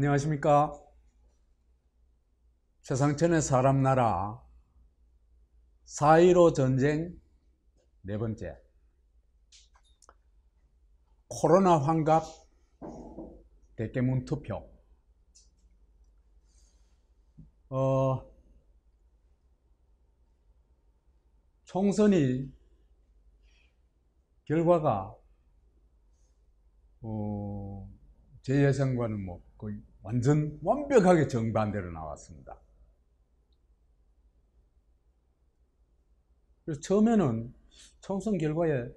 안녕하십니까. 최상천의 사람 나라 4.15 전쟁 네 번째, 코로나 환갑 대깨문 투표. 총선이 결과가 제 예상과는 거의 완전 완벽하게 정반대로 나왔습니다. 그래서 처음에는 총선 결과에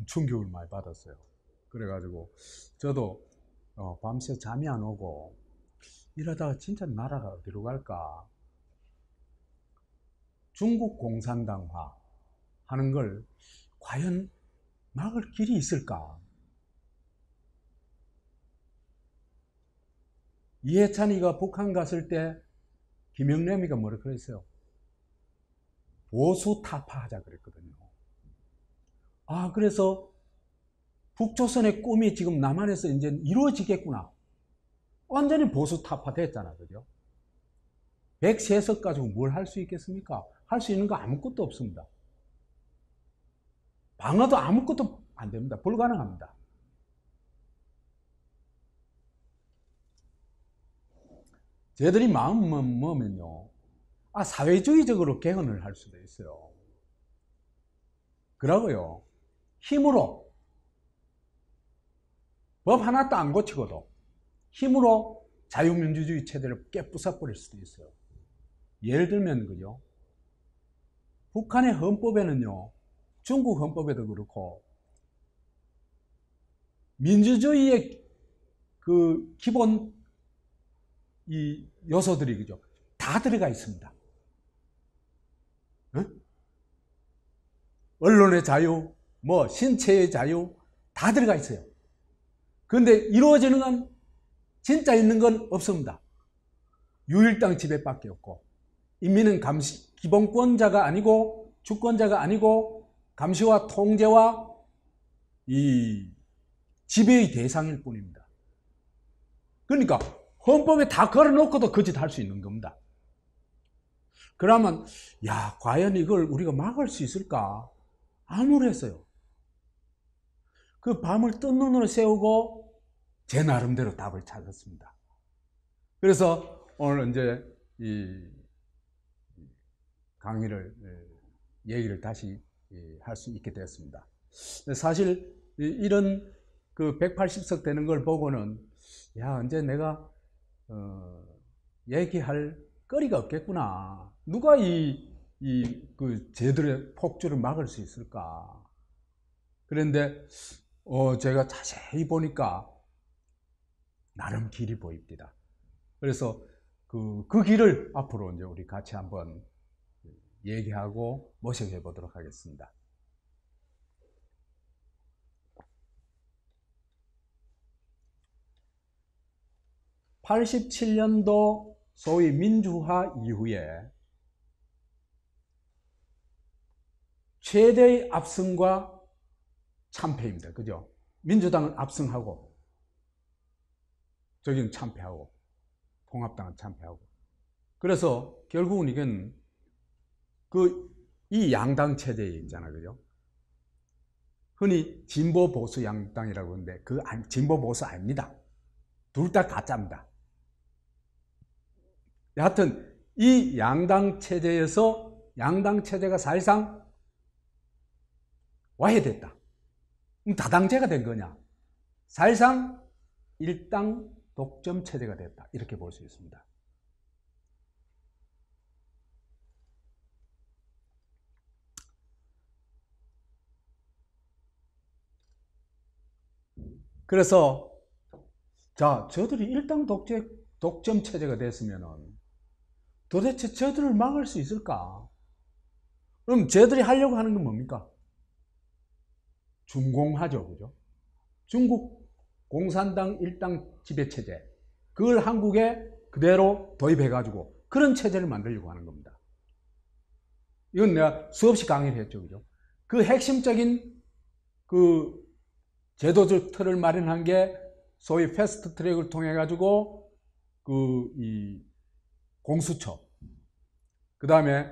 충격을 많이 받았어요. 그래가지고 저도 밤새 잠이 안 오고 이러다가 진짜 나라가 어디로 갈까. 중국 공산당화 하는 걸 과연 막을 길이 있을까. 이해찬이가 북한 갔을 때 김영남이가 뭐라 그랬어요? 보수 타파하자 그랬거든요. 그래서 북조선의 꿈이 지금 남한에서 이제 이루어지겠구나. 완전히 보수 타파 됐잖아, 그죠? 103석 가지고 뭘 할 수 있겠습니까? 할 수 있는 거 아무것도 없습니다. 방어도 아무것도 안 됩니다. 불가능합니다. 저희들이 마음 먹으면요, 사회주의적으로 개헌을 할 수도 있어요. 그러고요, 힘으로 법 하나도 안 고치고도 힘으로 자유민주주의 체제를 깨부숴버릴 수도 있어요. 예를 들면, 그죠? 북한의 헌법에는요, 중국 헌법에도 그렇고, 민주주의의 그 기본 이 요소들이, 그죠? 다 들어가 있습니다. 언론의 자유, 신체의 자유, 다 들어가 있어요. 그런데 이루어지는 건, 진짜 있는 건 없습니다. 유일당 지배밖에 없고, 인민은 기본권자가 아니고, 주권자가 아니고, 감시와 통제와 이 지배의 대상일 뿐입니다. 그러니까 헌법에 다 걸어놓고도 거짓할 수 있는 겁니다. 그러면 과연 이걸 우리가 막을 수 있을까? 암울했어요. 그 밤을 뜬 눈으로 세우고 제 나름대로 답을 찾았습니다. 그래서 오늘 이제 이 강의를 얘기를 다시 할 수 있게 되었습니다. 사실 이런 그 180석 되는 걸 보고는 이제 내가 얘기할 거리가 없겠구나. 누가 그 쟤들의 폭주를 막을 수 있을까? 그런데 제가 자세히 보니까 나름 길이 보입니다. 그래서 그 길을 앞으로 이제 우리 같이 한번 얘기하고 모색해 보도록 하겠습니다. (87년도) 소위 민주화 이후에 최대의 압승과 참패입니다. 그죠? 민주당은 압승하고, 저기는 참패하고, 통합당은 참패하고. 그래서 결국은 이건 이 양당 체제에 있잖아요. 그죠? 흔히 진보 보수 양당이라고 하는데, 진보 보수 아닙니다. 둘 다 가짜입니다. 여하튼 이 양당 체제에서 양당 체제가 사실상 와해됐다. 그럼 다당제가 된 거냐? 사실상 일당 독점 체제가 됐다. 이렇게 볼 수 있습니다. 그래서 저들이 일당 독점 체제가 됐으면은 도대체 저들을 막을 수 있을까? 그럼 저들이 하려고 하는 건 뭡니까? 중공하죠, 그죠? 중국 공산당 일당 지배체제, 그걸 한국에 그대로 도입해가지고 그런 체제를 만들려고 하는 겁니다. 이건 내가 수없이 강의를 했죠, 그죠? 그 핵심적인 그 제도적 틀을 마련한 게 소위 패스트 트랙을 통해 가지고 이 공수처, 그 다음에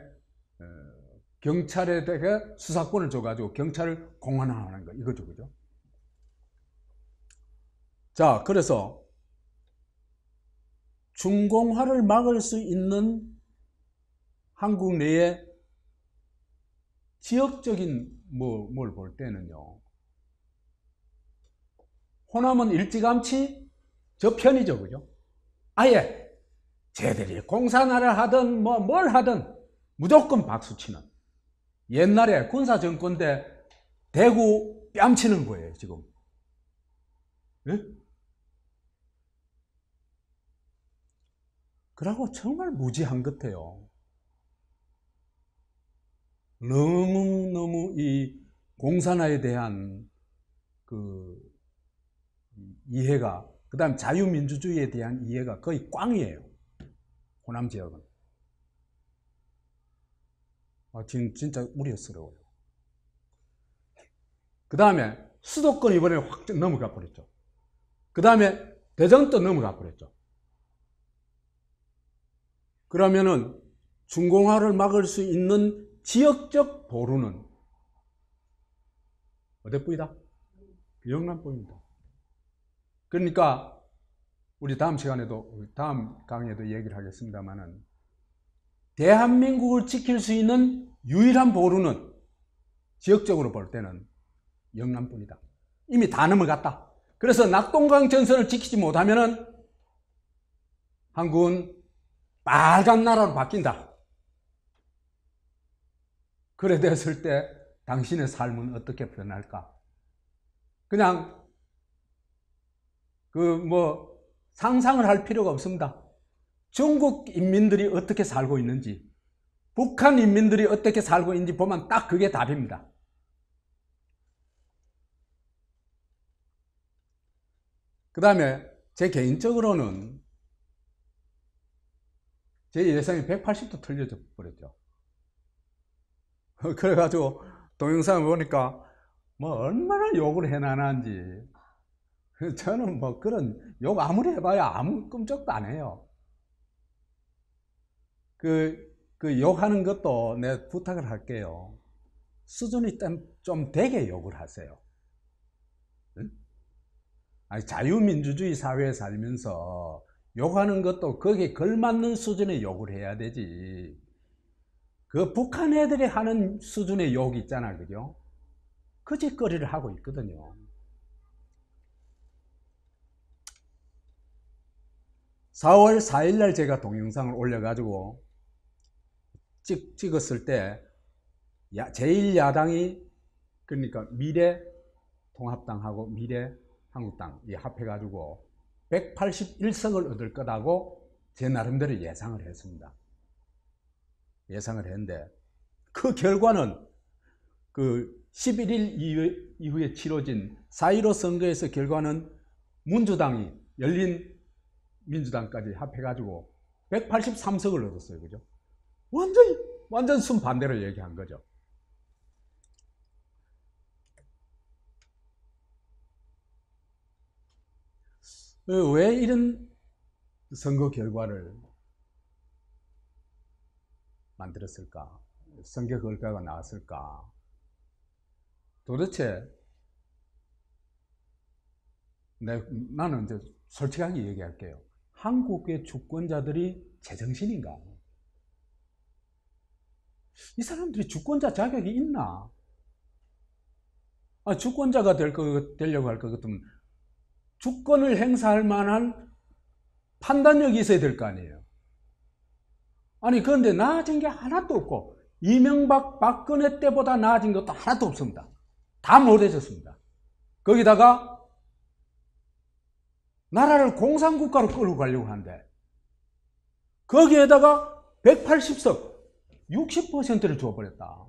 경찰에다가 수사권을 줘가지고 경찰을 공안화하는 거 이거죠, 그죠? 자, 그래서 중공화를 막을 수 있는 한국 내에 지역적인 뭘 볼 때는요, 호남은 일찌감치 저 편이죠, 그죠? 아예 쟤들이 공산화를 하든 뭘 하든 무조건 박수치는, 옛날에 군사정권 때 대구 뺨치는 거예요, 지금. 예? 그러고 정말 무지한 것 같아요. 너무너무 이 공산화에 대한 그 이해가, 그 다음 자유민주주의에 대한 이해가 거의 꽝이에요, 호남 지역은. 지금 진짜 우려스러워요. 그 다음에 수도권 이번에 확 넘어가 버렸죠. 그 다음에 대전도 넘어가 버렸죠. 그러면은 중공화를 막을 수 있는 지역적 보루는 어디뿐이다? 영남뿐입니다. 그러니까 우리 다음 시간에도, 다음 강의에도 얘기를 하겠습니다만은, 대한민국을 지킬 수 있는 유일한 보루는 지역적으로 볼 때는 영남뿐이다. 이미 다 넘어갔다. 그래서 낙동강 전선을 지키지 못하면은 한국은 빨간 나라로 바뀐다. 그래 됐을 때 당신의 삶은 어떻게 변할까? 그냥 상상을 할 필요가 없습니다. 중국 인민들이 어떻게 살고 있는지, 북한 인민들이 어떻게 살고 있는지 보면 딱 그게 답입니다. 그 다음에 제 개인적으로는 제 예상이 180도 틀려져 버렸죠. 그래가지고 동영상을 보니까 얼마나 욕을 해나는지, 저는 그런 욕 아무리 해봐야 아무 끔찍도 안 해요. 그 욕하는 것도 내가 부탁을 할게요. 수준이 좀 되게 욕을 하세요. 응? 아니, 자유민주주의 사회에 살면서 욕하는 것도 거기에 걸맞는 수준의 욕을 해야 되지. 그 북한 애들이 하는 수준의 욕 있잖아, 그죠? 그 짓거리를 하고 있거든요. 4월 4일날 제가 동영상을 올려가지고 찍었을 때 제1야당이, 그러니까 미래통합당하고 미래한국당이 합해가지고 181석을 얻을 거라고 제 나름대로 예상을 했습니다. 예상을 했는데 그 결과는 그 11일 이후에 치러진 4.15 선거에서 결과는 민주당이 열린민주당까지 합해가지고 183석을 얻었어요, 그죠? 완전 순반대로 얘기한 거죠. 왜 이런 선거 결과를 만들었을까? 선거 결과가 나왔을까? 도대체 나는 이제 솔직하게 얘기할게요. 한국의 주권자들이 제정신인가? 이 사람들이 주권자 자격이 있나? 주권자가 되려고 할 것 같으면 주권을 행사할 만한 판단력이 있어야 될 거 아니에요. 아니, 그런데 나아진 게 하나도 없고, 이명박, 박근혜 때보다 나아진 것도 하나도 없습니다. 다 못해졌습니다. 거기다가 나라를 공산국가로 끌고 가려고 하는데, 거기에다가 180석, 60%를 줘버렸다.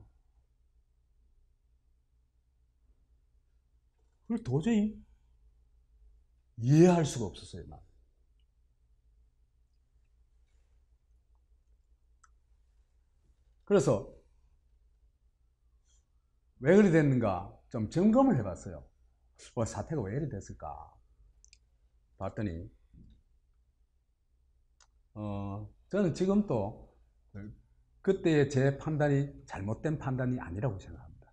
그걸 도저히 이해할 수가 없었어요, 난. 그래서 왜 그리 됐는가 좀 점검을 해봤어요. 사태가 왜 이리 됐을까? 봤더니 저는 지금도 그때의 제 판단이 잘못된 판단이 아니라고 생각합니다.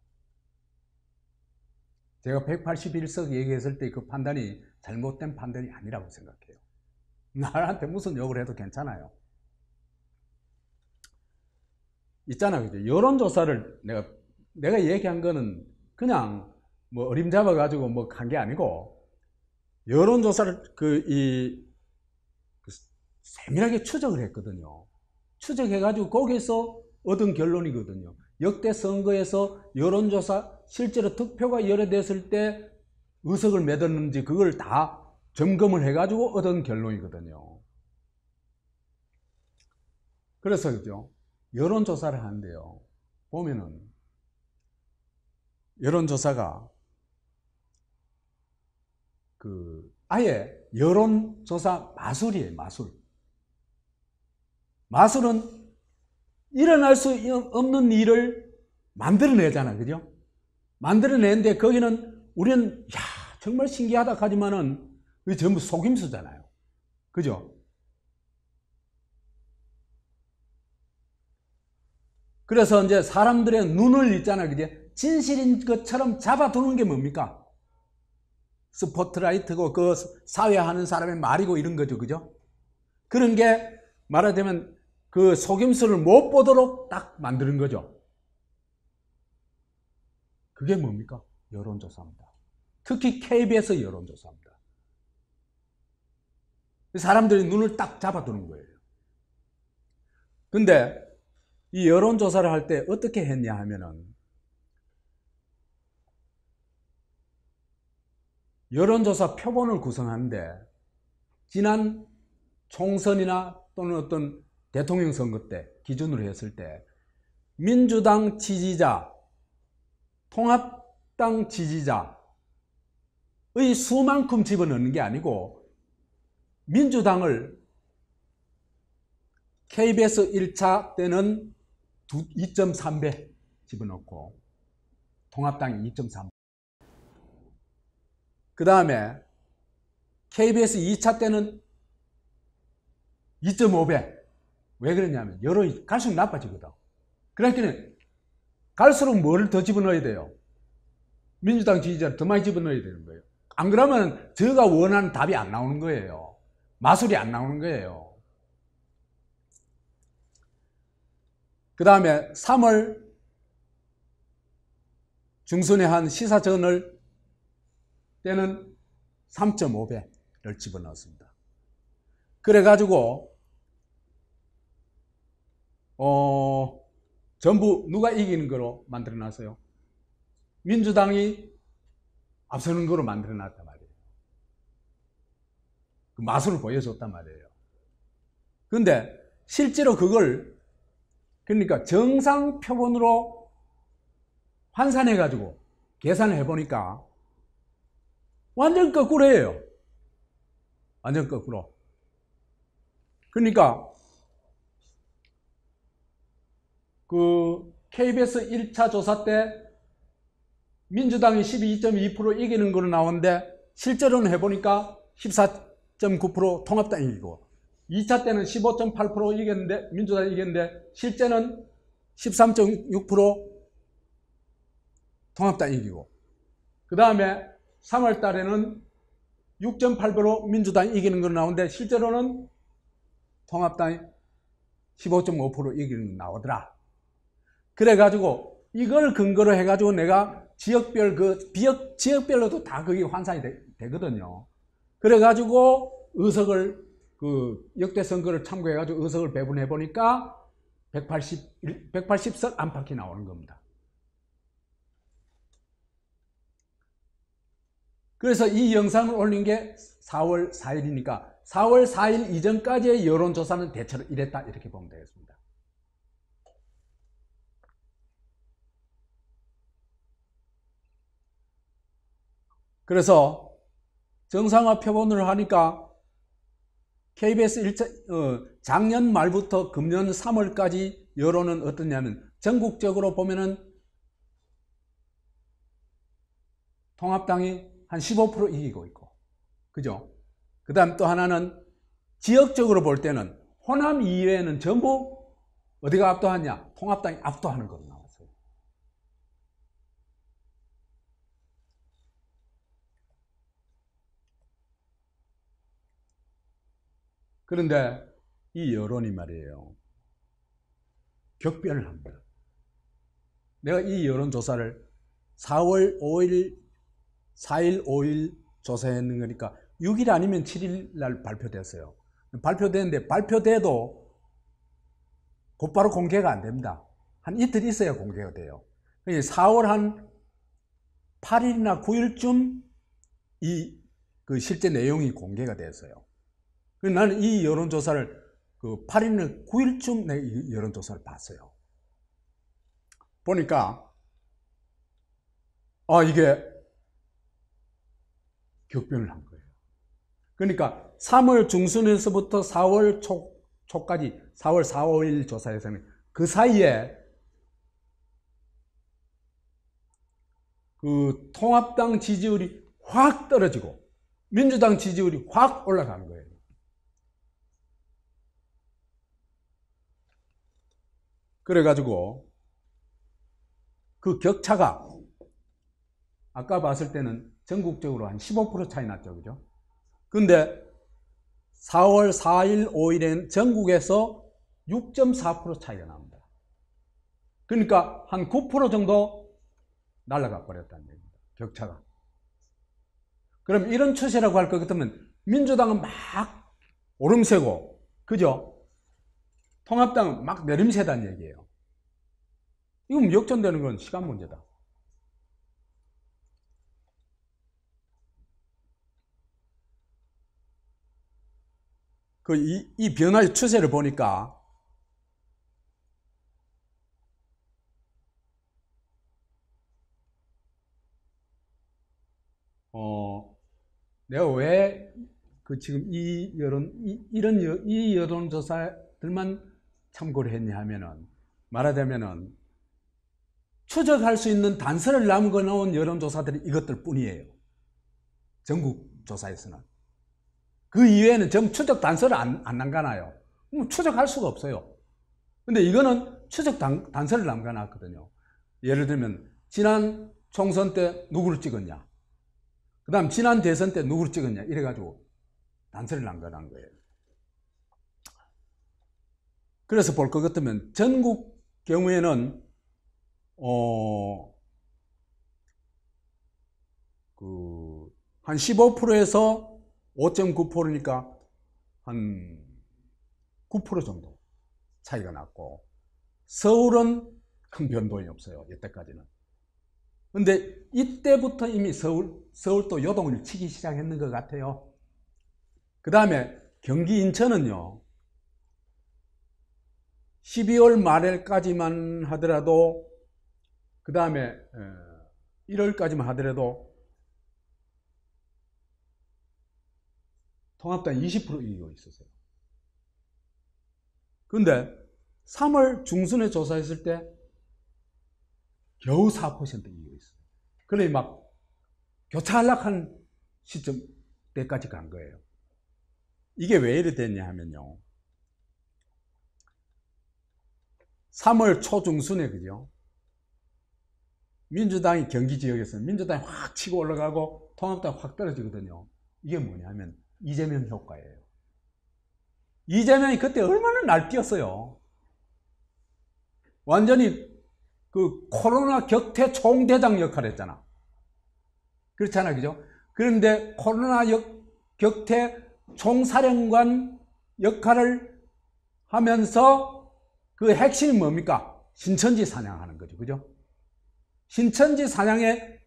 제가 181석 얘기했을 때 그 판단이 잘못된 판단이 아니라고 생각해요. 나한테 무슨 욕을 해도 괜찮아요. 있잖아, 그죠? 여론조사를 내가 얘기한 거는 그냥 뭐 어림잡아 가지고 뭐 간 게 아니고, 여론조사를 세밀하게 추적을 했거든요. 추적해가지고 거기서 얻은 결론이거든요. 역대 선거에서 여론조사 실제로 득표가 열어됐을 때 의석을 맺었는지 그걸 다 점검을 해가지고 얻은 결론이거든요. 그래서 그죠? 여론조사를 하는데요, 보면은 여론조사가 아예 여론조사 마술이에요. 마술은 일어날 수 없는 일을 만들어내잖아, 그죠? 만들어내는데 거기는 우리는 정말 신기하다 하지만은 그게 전부 속임수잖아요, 그죠? 그래서 이제 사람들의 눈을 있잖아, 그죠? 진실인 것처럼 잡아두는 게 뭡니까? 스포트라이트고 그 사회하는 사람의 말이고 이런 거죠, 그죠? 그런 게 말하자면 그 속임수를 못 보도록 딱 만드는 거죠. 그게 뭡니까? 여론조사입니다. 특히 KBS 여론조사입니다. 사람들이 눈을 딱 잡아두는 거예요. 근데 이 여론조사를 할 때 어떻게 했냐 하면은, 여론조사 표본을 구성하는데 지난 총선이나 또는 어떤 대통령 선거 때 기준으로 했을 때 민주당 지지자, 통합당 지지자의 수만큼 집어넣는 게 아니고, 민주당을 KBS 1차 때는 2.3배 집어넣고 통합당이 2.3배, 그 다음에 KBS 2차 때는 2.5배. 왜 그러냐면 여론이 갈수록 나빠지거든. 그러니까 갈수록 뭐를 더 집어넣어야 돼요? 민주당 지지자를 더 많이 집어넣어야 되는 거예요. 안 그러면 제가 원하는 답이 안 나오는 거예요. 마술이 안 나오는 거예요. 그 다음에 3월 중순에 한 시사저널 때는 3.5배를 집어넣었습니다. 그래가지고 전부 누가 이기는 거로 만들어놨어요? 민주당이 앞서는 거로 만들어놨단 말이에요. 그 마술을 보여줬단 말이에요. 근데 실제로 그걸 그러니까 정상 표본으로 환산해가지고 계산을 해보니까 완전 거꾸로예요. 완전 거꾸로. 그러니까 그 KBS 1차 조사 때 민주당이 12.2% 이기는 거로 나오는데 실제로는 해보니까 14.9% 통합당이 이기고, 2차 때는 15.8% 이겼는데 민주당이 이겼는데 실제는 13.6% 통합당이 이기고, 그 다음에 3월 달에는 6.8% 민주당이 이기는 거로 나오는데 실제로는 통합당이 15.5% 이기는 거 나오더라. 그래가지고 이걸 근거로 해가지고 내가 지역별 지역별로도 다 그게 환산이 되거든요. 그래가지고 의석을 역대 선거를 참고해가지고 의석을 배분해 보니까 180석 안팎이 나오는 겁니다. 그래서 이 영상을 올린 게 4월 4일이니까 4월 4일 이전까지의 여론조사는 대체로 이랬다, 이렇게 보면 되겠습니다. 그래서 정상화 표본을 하니까 KBS 1차, 작년 말부터 금년 3월까지 여론은 어떠냐면 전국적으로 보면은 통합당이 한 15% 이기고 있고, 그죠? 그 다음 또 하나는 지역적으로 볼 때는 호남 이외에는 전부 어디가 압도하냐? 통합당이 압도하는 걸로 나왔어요. 그런데 이 여론이 말이에요, 격변을 합니다. 내가 이 여론조사를 4월 5일, 4일, 5일 조사했는 거니까 6일 아니면 7일 날 발표됐어요. 발표됐는데 발표돼도 곧바로 공개가 안 됩니다. 한 이틀 있어야 공개가 돼요. 4월 한 8일이나 9일쯤 그 실제 내용이 공개가 됐어요. 나는 이 여론조사를 그 8일이나 9일쯤 내가 이 여론조사를 봤어요. 보니까 이게 격변을 한 거예요. 그러니까 3월 중순에서부터 4월 초까지 4월 4, 5일 조사에서는 그 사이에 그 통합당 지지율이 확 떨어지고 민주당 지지율이 확 올라가는 거예요. 그래가지고 그 격차가 아까 봤을 때는 전국적으로 한 15% 차이 났죠, 그죠? 근데 4월 4일, 5일엔 전국에서 6.4% 차이가 납니다. 그러니까 한 9% 정도 날아가 버렸다는 얘기입니다, 격차가. 그럼 이런 추세라고 할 것 같으면 민주당은 막 오름세고, 그죠? 통합당은 막 내림세다는 얘기예요. 이건 역전되는 건 시간 문제다. 이 변화의 추세를 보니까 내가 왜 지금 이 여론조사들만 참고를 했냐 하면은, 말하자면은 추적할 수 있는 단서를 남겨 놓은 여론조사들이 이것들 뿐이에요. 전국 조사에서는. 그 이외에는 전부 추적 단서를 안 남겨놔요. 추적할 수가 없어요. 근데 이거는 추적 단서를 남겨놨거든요. 예를 들면 지난 총선 때 누구를 찍었냐, 그 다음 지난 대선 때 누구를 찍었냐, 이래가지고 단서를 남겨놓은 거예요. 그래서 볼 것 같으면 전국 경우에는 한 15%에서 5.9%니까 한 9% 정도 차이가 났고, 서울은 큰 변동이 없어요, 이때까지는. 근데 이때부터 이미 서울도 요동을 치기 시작했는 것 같아요. 그 다음에 경기 인천은요, 12월 말일까지만 하더라도, 그 다음에 1월까지만 하더라도 통합당 20% 이기고 있었어요. 근데 3월 중순에 조사했을 때 겨우 4% 이기고 있어요. 그래 막 교차한락한 시점 때까지 간 거예요. 이게 왜 이래 됐냐 하면요, 3월 초중순에, 그죠? 민주당이 경기 지역에서 민주당이 확 치고 올라가고 통합당이 확 떨어지거든요. 이게 뭐냐면 이재명 효과예요. 이재명이 그때 얼마나 날뛰었어요. 완전히 그 코로나 격퇴 총대장 역할을 했잖아. 그렇잖아, 그죠? 그런데 코로나 격퇴 총사령관 역할을 하면서 그 핵심이 뭡니까? 신천지 사냥하는 거죠, 그죠? 신천지 사냥의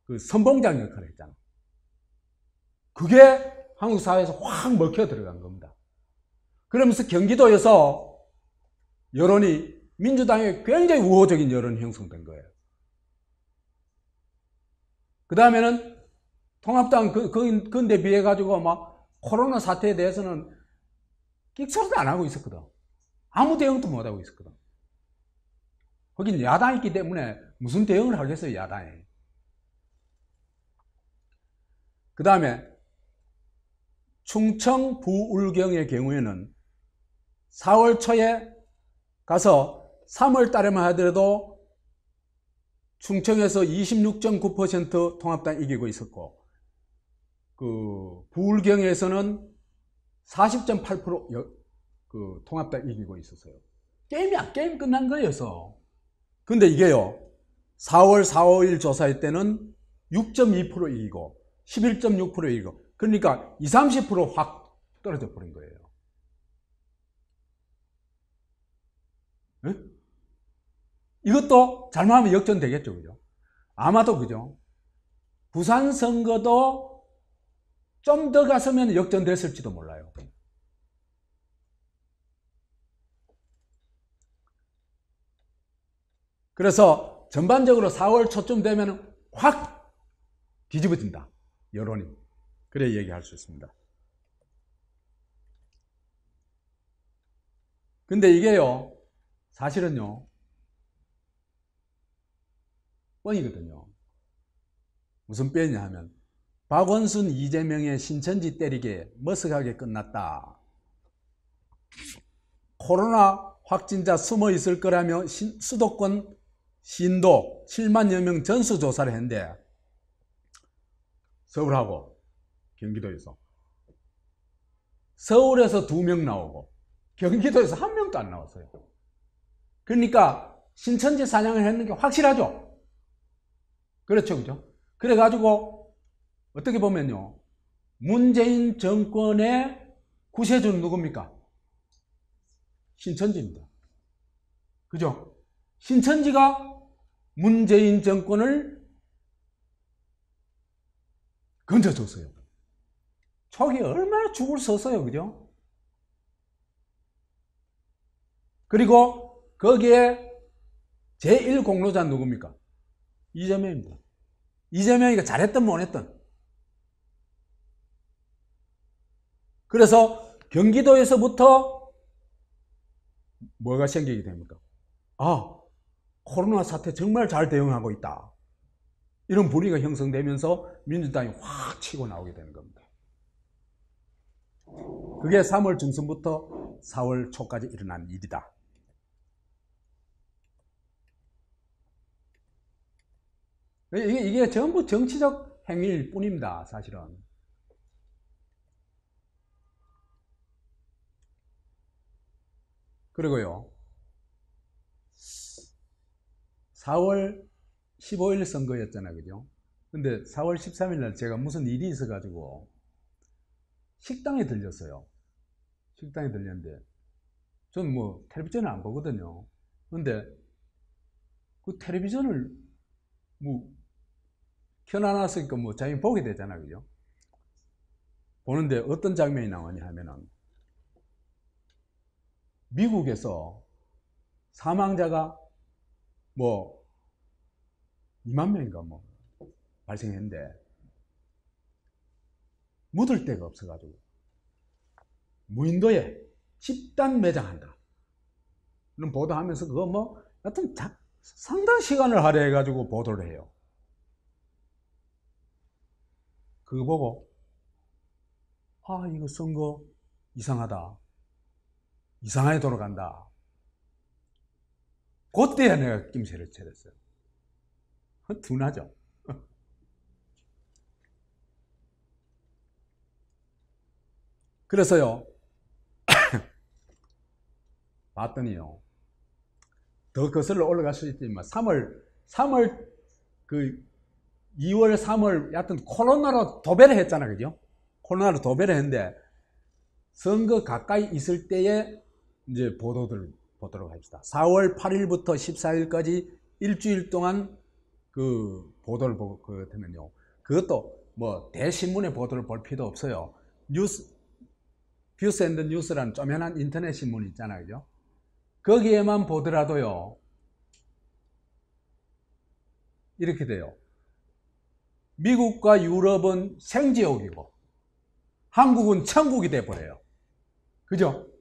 그 선봉장 역할을 했잖아. 그게 한국 사회에서 확 먹혀 들어간 겁니다. 그러면서 경기도에서 여론이 민주당에 굉장히 우호적인 여론이 형성된 거예요. 그 다음에는 통합당 근데 비해 가지고 막 코로나 사태에 대해서는 끽소리도 안 하고 있었거든. 아무 대응도 못 하고 있었거든. 거긴 야당이 있기 때문에 무슨 대응을 하겠어요, 야당이. 그 다음에 충청 부울경의 경우에는 4월 초에 가서 3월 달에만 하더라도 충청에서 26.9% 통합당 이기고 있었고, 그 부울경에서는 40.8% 그 통합당 이기고 있었어요. 게임 끝난 거여서. 근데 이게요, 4월 4, 5일 조사할 때는 6.2% 이기고 11.6% 이기고, 그러니까 20, 30% 확 떨어져 버린 거예요. 네? 이것도 잘못하면 역전되겠죠, 그죠? 아마도 그죠? 부산 선거도 좀 더 갔으면 역전됐을지도 몰라요. 그래서 전반적으로 4월 초쯤 되면 확 뒤집어진다, 여론이. 그래 얘기할 수 있습니다. 근데 이게요, 사실은요, 뻥이거든요. 무슨 뻥이냐 하면, 박원순, 이재명의 신천지 때리게 머쓱하게 끝났다. 코로나 확진자 숨어 있을 거라며 수도권 신도 7만여 명 전수조사를 했는데, 서울하고 경기도에서 서울에서 2명 나오고 경기도에서 1명도 안 나왔어요. 그러니까 신천지 사냥을 했는 게 확실하죠. 그렇죠, 그죠? 그래가지고 어떻게 보면요, 문재인 정권의 구세주는 누굽니까? 신천지입니다. 그죠? 신천지가 문재인 정권을 건져줬어요. 초기 얼마나 죽을 썼어요, 그죠? 그리고 거기에 제1공로자는 누굽니까? 이재명입니다. 이재명이가 잘했든 못했든. 그래서 경기도에서부터 뭐가 생기게 됩니까? 아, 코로나 사태 정말 잘 대응하고 있다, 이런 분위기가 형성되면서 민주당이 확 치고 나오게 되는 겁니다. 그게 3월 중순부터 4월 초까지 일어난 일이다. 이게 전부 정치적 행위일 뿐입니다, 사실은. 그리고요, 4월 15일 선거였잖아요, 그죠? 근데 4월 13일 날 제가 무슨 일이 있어가지고 식당에 들렸어요. 식당에 들렸는데, 저는 뭐 텔레비전을 안 보거든요. 근데 그 텔레비전을 뭐 켜놔놨으니까 뭐 자기 보게 되잖아요, 그죠? 보는데 어떤 장면이 나오냐 하면은, 미국에서 사망자가 뭐 2만 명인가 뭐 발생했는데, 묻을 데가 없어가지고 무인도에 집단 매장한다 는 보도하면서, 그거 뭐 하여튼 상당 시간을 할애해가지고 보도를 해요. 그거 보고, 아, 이거 선거 이상하다, 이상하게 돌아간다. 그때야 내가 낌새를 차렸어요. 둔하죠. 그래서요, 봤더니요, 더 거슬러 올라갈 수 있지만 3월 그 2월 3월 여하튼 코로나로 도배를 했잖아, 그죠? 코로나로 도배를 했는데, 선거 가까이 있을 때에 이제 보도들 보도록 합시다. 4월 8일부터 14일까지 일주일 동안 그 보도를 보고, 그렇다면요, 그것도 뭐 대신문의 보도를 볼 필요도 없어요. 뷰스 앤드 뉴스라는 쪼매난 인터넷 신문 있잖아요, 그죠? 거기에만 보더라도요, 이렇게 돼요. 미국과 유럽은 생지옥이고 한국은 천국이 돼버려요. 그죠?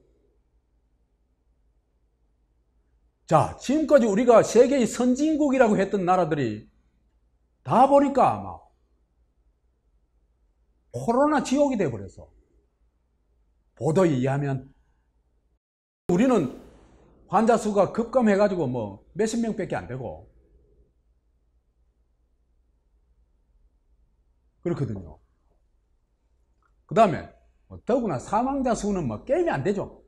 자, 지금까지 우리가 세계의 선진국이라고 했던 나라들이 다 보니까 막 코로나 지옥이 돼버렸어. 보도에 의하면 우리는 환자 수가 급감해가지고 뭐 몇십 명밖에 안 되고 그렇거든요. 그 다음에 더구나 사망자 수는 뭐 게임이 안 되죠.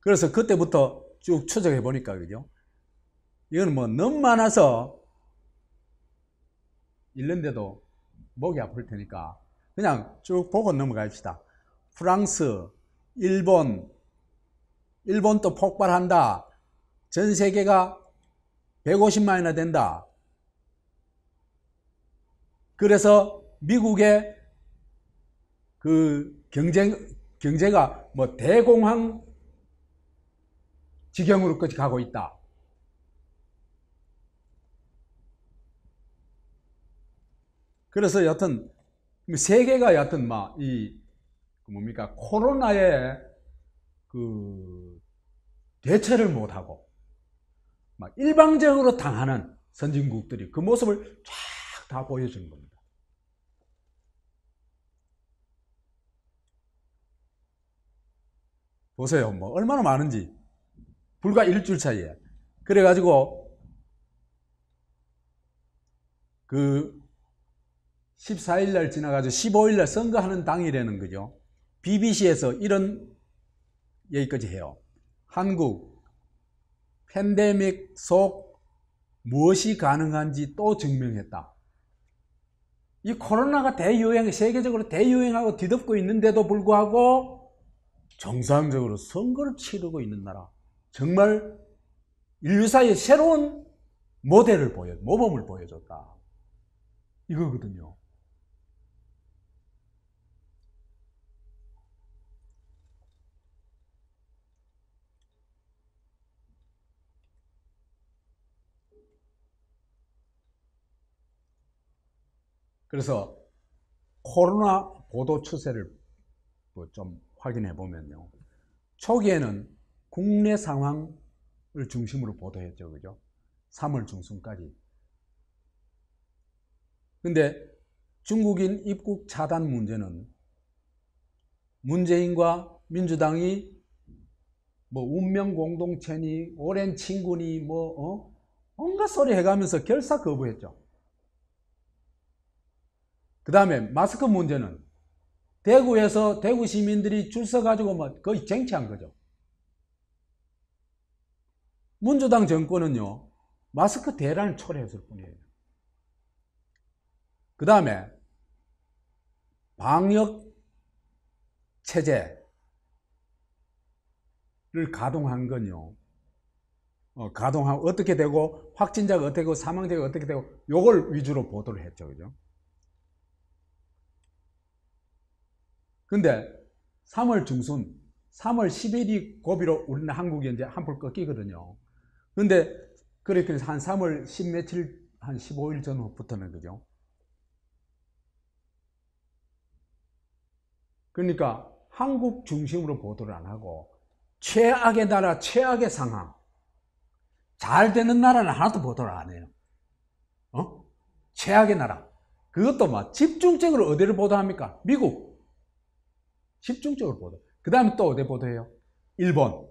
그래서 그때부터 쭉 추적해 보니까 그죠? 이건 뭐 너무 많아서 읽는데도 목이 아플 테니까 그냥 쭉 보고 넘어갑시다. 프랑스, 일본도 폭발한다. 전 세계가 150만이나 된다. 그래서 미국의 그 경제가 뭐 대공황 지경으로까지 가고 있다. 그래서 여튼 세계가 여튼 막 이 뭡니까 코로나에 그 대처를 못하고 막 일방적으로 당하는 선진국들이 그 모습을 쫙 다 보여주는 겁니다. 보세요. 뭐 얼마나 많은지 불과 일주일 사이에. 그래가지고 그 14일 날 지나가지고 15일 날 선거하는 당일에는 그죠. BBC에서 이런 얘기까지 해요. 한국 팬데믹 속 무엇이 가능한지 또 증명했다. 이 코로나가 대유행, 세계적으로 대유행하고 뒤덮고 있는데도 불구하고 정상적으로 선거를 치르고 있는 나라. 정말 인류사의 새로운 모범을 보여줬다. 이거거든요. 그래서 코로나 보도 추세를 좀 확인해 보면요. 초기에는 국내 상황을 중심으로 보도했죠. 그죠? 3월 중순까지. 근데 중국인 입국 차단 문제는 문재인과 민주당이 뭐 운명 공동체니 오랜 친구니 뭐 온갖 소리 해가면서 결사 거부했죠. 그 다음에 마스크 문제는 대구에서 대구 시민들이 줄 서가지고 뭐 거의 쟁취한 거죠. 민주당 정권은요 마스크 대란을 초래했을 뿐이에요. 그 다음에 방역 체제를 가동한 건요. 가동하고 어떻게 되고 확진자가 어떻게 되고 사망자가 어떻게 되고 요걸 위주로 보도를 했죠. 그죠? 근데 3월 중순 3월 10일이 고비로 우리는 한국이 이제 한풀 꺾이거든요. 근데 그렇게 한 3월 10 며칠 한 15일 전부터는 그죠? 그러니까 한국 중심으로 보도를 안 하고 최악의 나라, 최악의 상황, 잘 되는 나라는 하나도 보도를 안 해요. 최악의 나라. 그것도 막 집중적으로 어디를 보도합니까? 미국. 집중적으로 보도. 그 다음에 또 어디 보도해요? 일본.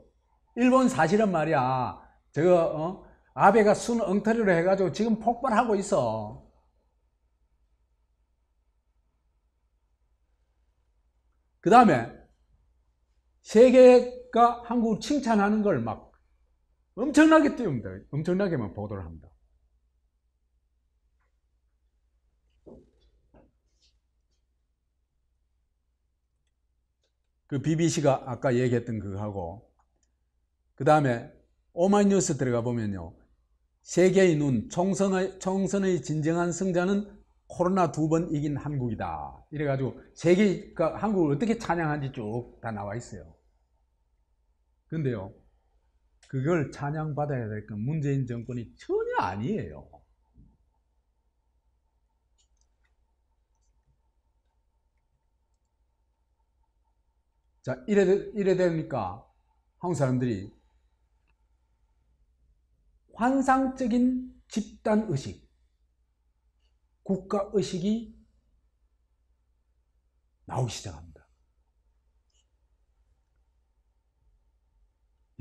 일본 사실은 말이야. 저거, 아베가 순 엉터리로 해가지고 지금 폭발하고 있어. 그 다음에 세계가 한국을 칭찬하는 걸 막 엄청나게 띄웁니다. 엄청나게만 보도를 합니다. 그 BBC가 아까 얘기했던 그거하고 그 다음에 오마이뉴스 들어가 보면요. 세계의 눈, 총선의 진정한 승자는 코로나 2번 이긴 한국이다. 이래가지고 세계가 한국을 어떻게 찬양한지 쭉 다 나와 있어요. 근데요. 그걸 찬양받아야 될 건 문재인 정권이 전혀 아니에요. 자, 이래 되니까 한국 사람들이 환상적인 집단의식, 국가의식이 나오기 시작합니다.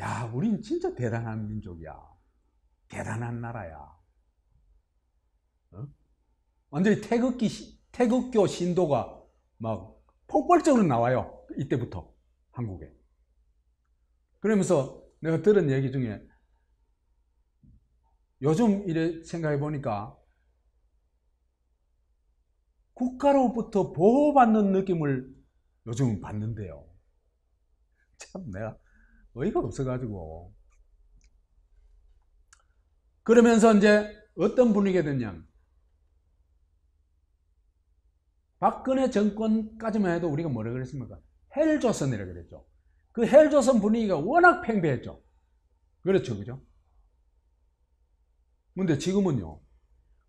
야, 우린 진짜 대단한 민족이야. 대단한 나라야. 어? 완전히 태극교 신도가 막 폭발적으로 나와요. 이때부터 한국에. 그러면서 내가 들은 얘기 중에 요즘 이래 생각해 보니까 국가로부터 보호받는 느낌을 요즘 받는데요. 참 내가 어이가 없어가지고. 그러면서 이제 어떤 분위기가 됐냐면 박근혜 정권까지만 해도 우리가 뭐라 그랬습니까? 헬조선이라 그랬죠. 그 헬조선 분위기가 워낙 팽배했죠. 그렇죠, 그죠? 근데 지금은요.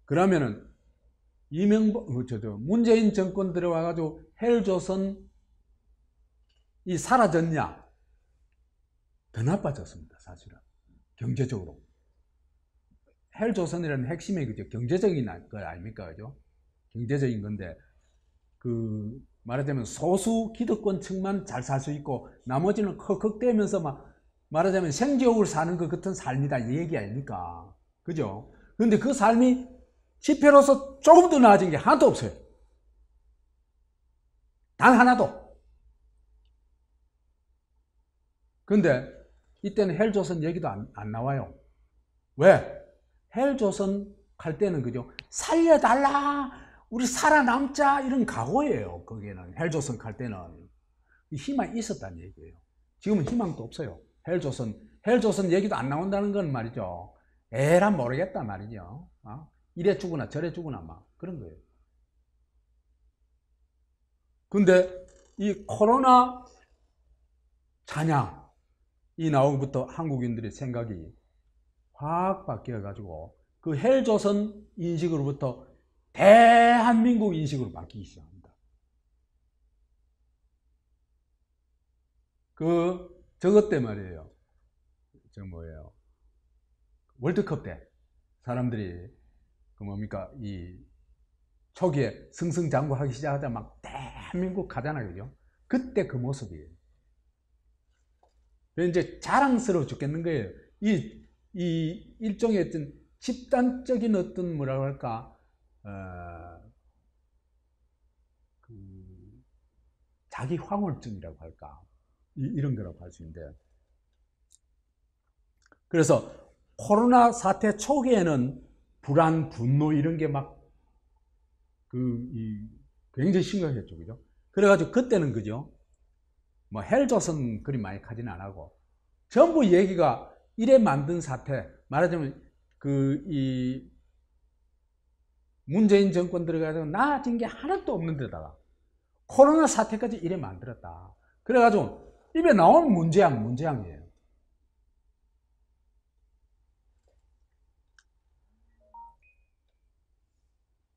그러면은 문재인 정권 들어와가지고 헬조선이 사라졌냐? 더 나빠졌습니다, 사실은. 경제적으로. 헬조선이라는 핵심이 그죠? 경제적인 거 아닙니까? 그죠? 경제적인 건데, 말하자면 소수 기득권층만 잘 살 수 있고, 나머지는 헉헉대면서 말하자면 생지옥을 사는 것 같은 삶이다. 이 얘기 아닙니까? 그죠? 근데 그 삶이 집회로서 조금 더 나아진 게 하나도 없어요. 단 하나도. 근데 이때는 헬조선 얘기도 안 나와요. 왜? 헬조선 갈 때는 그죠? 살려달라! 우리 살아남자! 이런 각오예요. 거기에는. 헬조선 갈 때는. 희망이 있었다는 얘기예요. 지금은 희망도 없어요. 헬조선 얘기도 안 나온다는 건 말이죠. 에란 모르겠다 말이죠. 이래 주구나 저래 주구나 막 그런 거예요. 근데 이 코로나 찬양이 나오고부터 한국인들의 생각이 확 바뀌어가지고 그 헬조선 인식으로부터 대한민국 인식으로 바뀌기 시작합니다. 저것 때 말이에요. 월드컵 때 사람들이 이 초기에 승승장구하기 시작하자 막 대한민국 가잖아요, 그죠? 그때 그 모습이에요. 이제 자랑스러워 죽겠는 거예요. 이 일종의 어떤 집단적인 어떤 뭐라고 할까, 자기 황홀증이라고 할까, 이런 거라고 할 수 있는데. 그래서 코로나 사태 초기에는 불안, 분노 이런 게 굉장히 심각했죠, 그죠? 그래가지고 그때는 그죠? 헬조선 그리 많이 가지는 안 하고 전부 얘기가 이래 만든 사태, 말하자면 문재인 정권 들어가지고 나아진 게 하나도 없는 데다가 코로나 사태까지 이래 만들었다. 그래가지고 입에 나온 문제양이에요.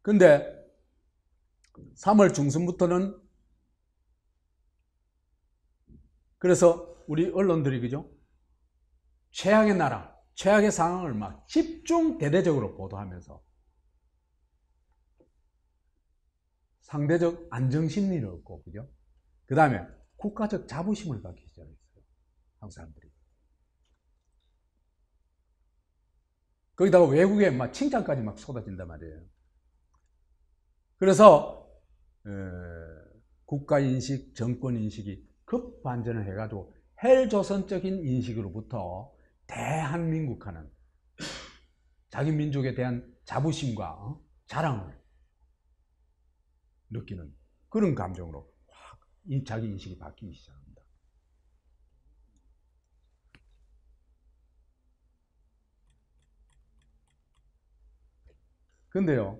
근데 3월 중순부터는 그래서 우리 언론들이 그죠? 최악의 나라, 최악의 상황을 집중 대대적으로 보도하면서 상대적 안정심리를 얻고, 그죠? 그 다음에 국가적 자부심을 갖기 시작했어요. 한국 사람들이. 거기다가 외국에 칭찬까지 쏟아진단 말이에요. 그래서 국가인식, 정권인식이 급반전을 해가지고 헬조선적인 인식으로부터 대한민국 하는 자기 민족에 대한 자부심과 자랑을 느끼는 그런 감정으로 확 자기 인식이 바뀌기 시작합니다. 근데요,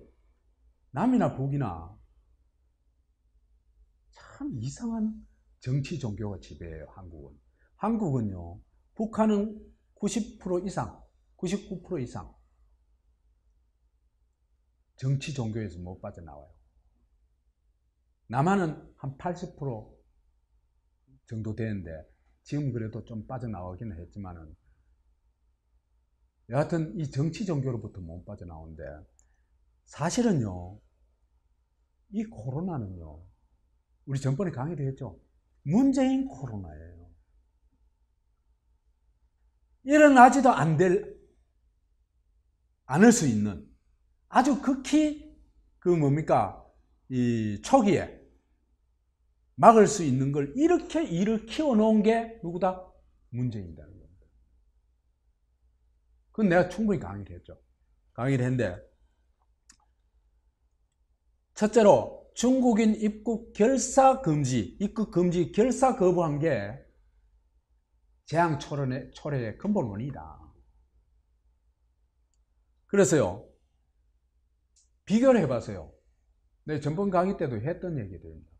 남이나 북이나 참 이상한 정치 종교가 지배해요, 한국은. 한국은요, 북한은 90% 이상, 99% 이상 정치 종교에서 못 빠져나와요. 남한은 한 80% 정도 되는데 지금 그래도 좀 빠져나오기는 했지만은 여하튼 이 정치 종교로부터 못 빠져나오는데 사실은요, 이 코로나는요, 우리 전번에 강의도 했죠. 문재인 코로나예요. 일어나지도 않을 수 있는 아주 극히 이 초기에 막을 수 있는 걸 이렇게 일으켜 놓은 게 누구다? 문재인이라는 겁니다. 그건 내가 충분히 강의를 했죠. 강의를 했는데, 첫째로 중국인 입국 결사 금지, 입국 금지 결사 거부한 게 재앙 초래의 근본 원인이다. 그래서요, 비교를 해봐서요. 내 전번 강의 때도 했던 얘기들입니다.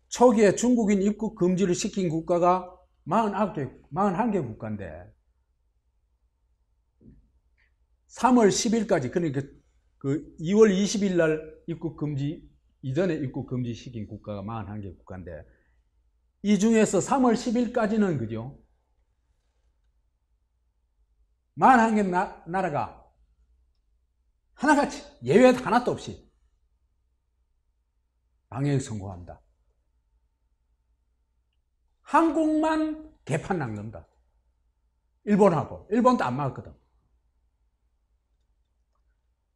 초기에 중국인 입국 금지를 시킨 국가가 41개 국가인데 3월 10일까지, 그러니까 그 2월 20일 날 입국 금지 이전에 입국 금지 시킨 국가가 41개 국가인데, 이 중에서 3월 10일까지는 그죠? 41개 나라가 하나같이 예외 하나도 없이 방역에 성공한다. 한국만 개판 난 겁니다. 일본도 안 막았거든.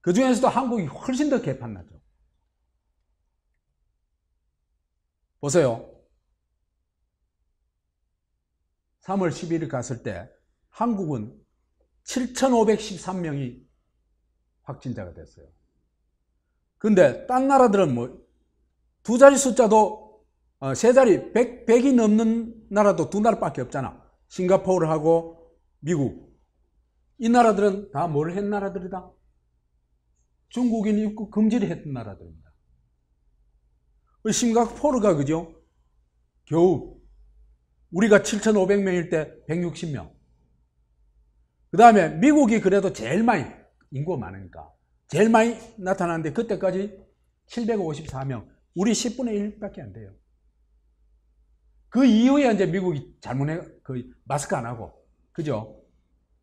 그 중에서도 한국이 훨씬 더 개판 나죠. 보세요. 3월 10일 갔을 때 한국은 7,513명이 확진자가 됐어요. 근데 딴 나라들은 뭐 두 자리 숫자도 세 자리 100이 넘는 나라도 두 나라밖에 없잖아. 싱가포르하고 미국. 이 나라들은 다 뭘 했는 나라들이다? 중국인 입국 금지를 했던 나라들입니다. 싱가포르가 그죠? 겨우 우리가 7,500명일 때 160명. 그 다음에 미국이 그래도 제일 많이, 인구가 많으니까 제일 많이 나타났는데 그때까지 754명. 우리 10분의 1밖에 안 돼요. 그 이후에 이제 미국이 마스크 안 하고, 그죠?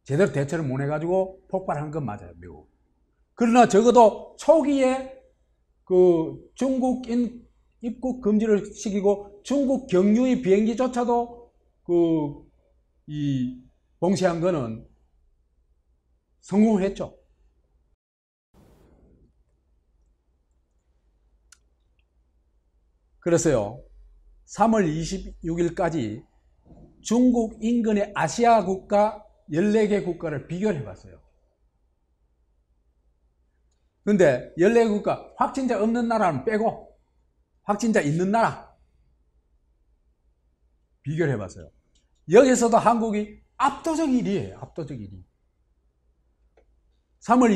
제대로 대처를 못 해가지고 폭발한 건 맞아요, 미국. 그러나 적어도 초기에 그 중국인 입국 금지를 시키고 중국 경유의 비행기조차도 봉쇄한 거는 성공했죠. 그래서요, 3월 26일까지 중국 인근의 아시아 국가 14개 국가를 비교를 해봤어요. 근데 14개 국가, 확진자 없는 나라는 빼고 확진자 있는 나라 비교를 해봤어요. 여기서도 한국이 압도적 1위예요. 압도적 1위. 3월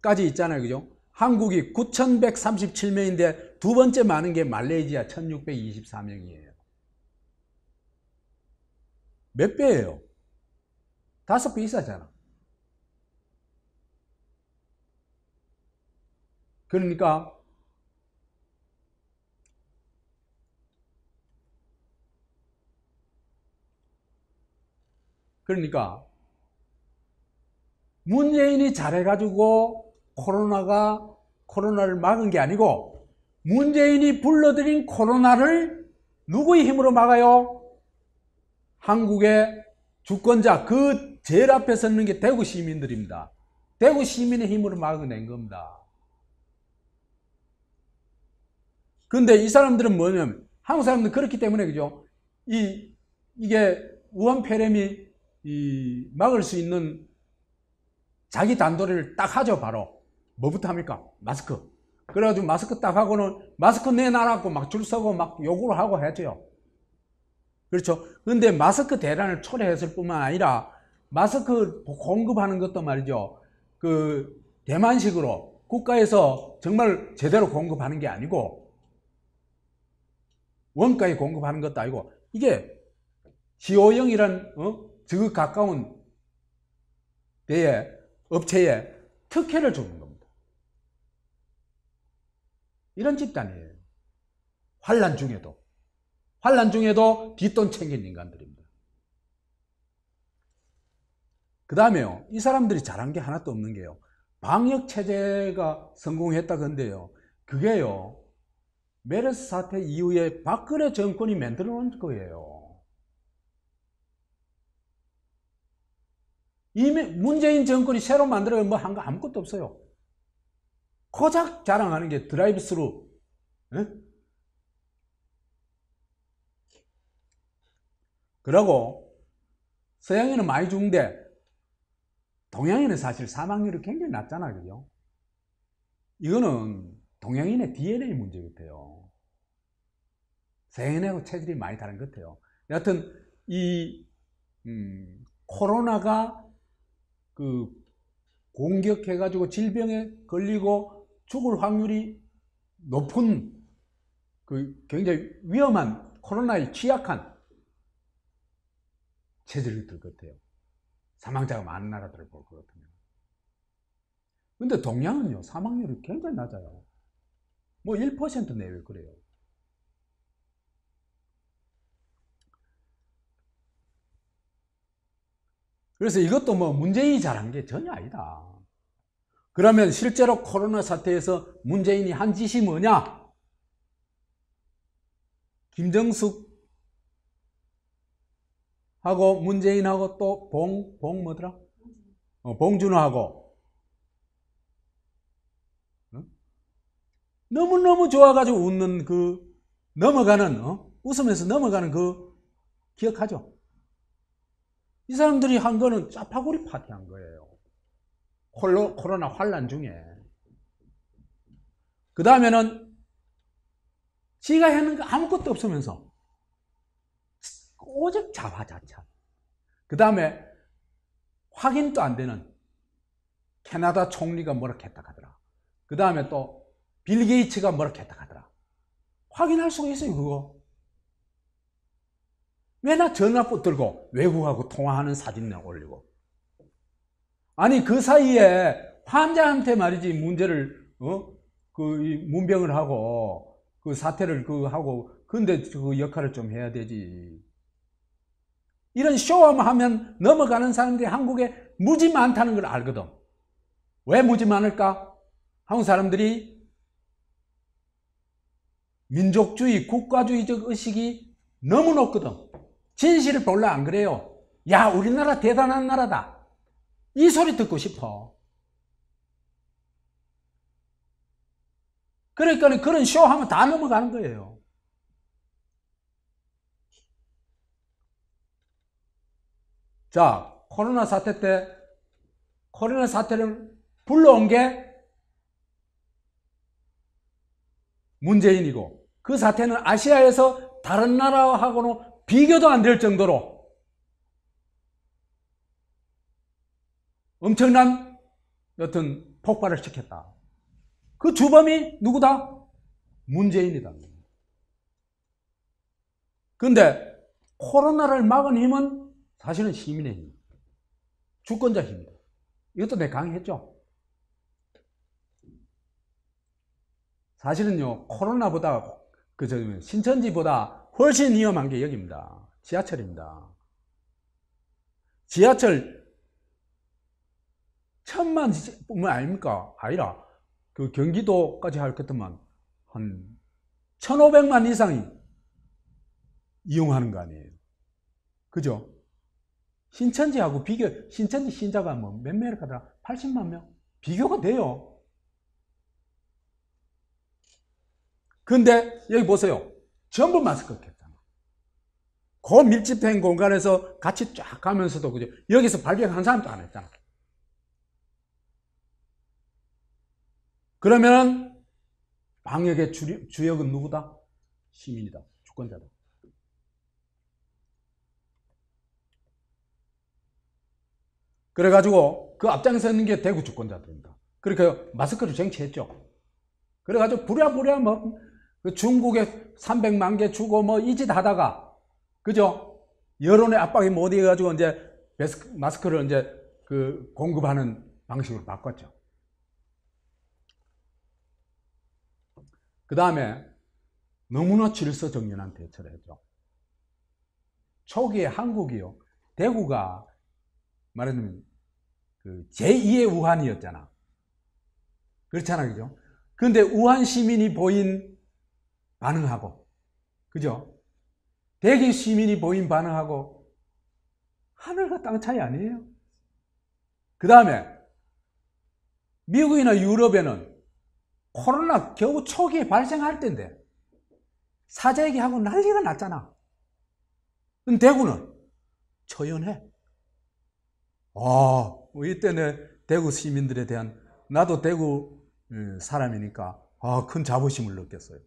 26일까지 있잖아요. 그죠? 한국이 9,137명인데 두 번째 많은 게 말레이시아 1,624명이에요. 몇 배예요? 5배 이상이잖아. 그러니까 문재인이 잘해가지고 코로나를 막은 게 아니고, 문재인이 불러들인 코로나를 누구의 힘으로 막아요? 한국의 주권자, 그 제일 앞에 서는 게 대구 시민들입니다. 대구 시민의 힘으로 막아낸 겁니다. 근데 이 사람들은 뭐냐면, 한국 사람들은 그렇기 때문에, 그죠? 이게 우한 폐렴이 막을 수 있는 자기 단도리를 딱 하죠. 바로 뭐부터 합니까? 마스크. 그래가지고 마스크 딱 하고는 마스크 내놔라고 막 줄 서고 막 요구를 하고 했죠. 그렇죠. 근데 마스크 대란을 초래했을 뿐만 아니라 마스크 공급하는 것도 말이죠, 그 대만식으로 국가에서 정말 제대로 공급하는 게 아니고 원가에 공급하는 것도 아니고, 이게 시오영이란 저 가까운 데에 업체에 특혜를 주는 겁니다. 이런 집단이에요. 환란 중에도 뒷돈 챙긴 인간들입니다. 그 다음에요, 이 사람들이 잘한 게 하나도 없는 게요, 방역체제가 성공했다건데요, 그게요, 메르스 사태 이후에 박근혜 정권이 만들어 놓은 거예요. 이미 문재인 정권이 새로 만들어 뭐 한 거 아무것도 없어요. 고작 자랑하는 게 드라이브 스루. 그러고 서양인은 많이 죽는데 동양인은 사실 사망률이 굉장히 낮잖아요. 그죠? 이거는 동양인의 DNA 문제 같아요. 서양인하고 체질이 많이 다른 것 같아요. 여하튼 이 코로나가 그 공격해가지고 질병에 걸리고 죽을 확률이 높은 그 굉장히 위험한 코로나에 취약한 체질이 들 것 같아요. 사망자가 많은 나라들을 볼 것 같으면. 근데 동양은요, 사망률이 굉장히 낮아요. 뭐 1% 내외 그래요. 그래서 이것도 뭐 문재인이 잘한 게 전혀 아니다. 그러면 실제로 코로나 사태에서 문재인이 한 짓이 뭐냐? 김정숙 하고 문재인하고 또 뭐더라? 봉준호하고 너무너무 좋아가지고 웃는 넘어가는 웃으면서 넘어가는 기억하죠? 이 사람들이 한 거는 짜파구리 파티한 거예요. 코로나 환란 중에. 그 다음에는 지가 하는 거 아무것도 없으면서 오직 자화자찬. 그 다음에 확인도 안 되는 캐나다 총리가 뭐라 했다 하더라. 그 다음에 또 빌 게이츠가 뭐라 했다 하더라. 확인할 수가 있어요, 그거. 왜나 전화 붙들고 외국하고 통화하는 사진 올리고. 아니, 그 사이에 환자한테 말이지 문제를, 문병을 하고, 그 사태를 하고, 근데 그 역할을 좀 해야 되지. 이런 쇼하면 넘어가는 사람들이 한국에 무지 많다는 걸 알거든. 왜 무지 많을까? 한국 사람들이 민족주의, 국가주의적 의식이 너무 높거든. 진실을 별로 안 그래요. 야, 우리나라 대단한 나라다. 이 소리 듣고 싶어. 그러니까 그런 쇼하면 다 넘어가는 거예요. 자, 코로나 사태 때 코로나 사태를 불러온 게 문재인이고, 그 사태는 아시아에서 다른 나라하고는 비교도 안 될 정도로 엄청난 어떤 폭발을 시켰다. 그 주범이 누구다? 문재인이다. 근데 코로나를 막은 힘은 사실은 시민의 힘, 주권자 힘이다. 이것도 내가 강의했죠. 사실은요, 코로나보다 신천지보다 훨씬 위험한 게 여기입니다. 지하철입니다. 지하철 1000만 아닙니까? 아니라 그 경기도까지 할 것만 한 1500만 이상이 이용하는 거 아니에요. 그죠? 신천지하고 신천지 신자가 뭐 몇 명이라 하더라? 80만 명? 비교가 돼요. 근데 여기 보세요. 전부 마스크 꼈잖아. 그 밀집된 공간에서 같이 쫙 가면서도, 그죠? 여기서 발병 한 사람도 안 했잖아. 그러면 방역의 주역은 누구다? 시민이다. 주권자다. 그래가지고 그 앞장서 있는 게 대구 주권자들입니다. 그러니까 마스크를 쟁취했죠. 그래가지고 부랴부랴 뭐 중국에 300만 개 주고 뭐 이 짓 하다가, 그죠? 여론의 압박이 못 이겨가지고 이제 마스크를 이제 공급하는 방식으로 바꿨죠. 그 다음에 너무나 질서정연한 대처를 했죠. 초기에 한국이요, 대구가 말하자면 제2의 우한이었잖아. 그렇잖아, 그죠? 그런데 우한 시민이 보인 반응하고, 그죠? 대기 시민이 보인 반응하고 하늘과 땅 차이 아니에요? 그 다음에 미국이나 유럽에는 코로나 겨우 초기에 발생할 때인데 사자 얘기하고 난리가 났잖아. 근데 대구는 초연해. 이때는 대구 시민들에 대한, 나도 대구 사람이니까 큰 자부심을 느꼈어요.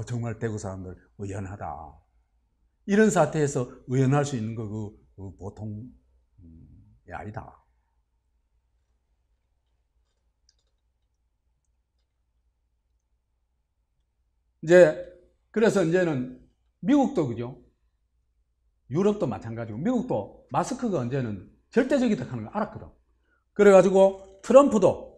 정말 대구 사람들 의연하다. 이런 사태에서 의연할 수 있는 거 그 보통 아니다. 그래서 이제는 미국도 그죠? 유럽도 마찬가지고 미국도 마스크가 이제는 절대적이다 하는 걸 알았거든. 그래가지고 트럼프도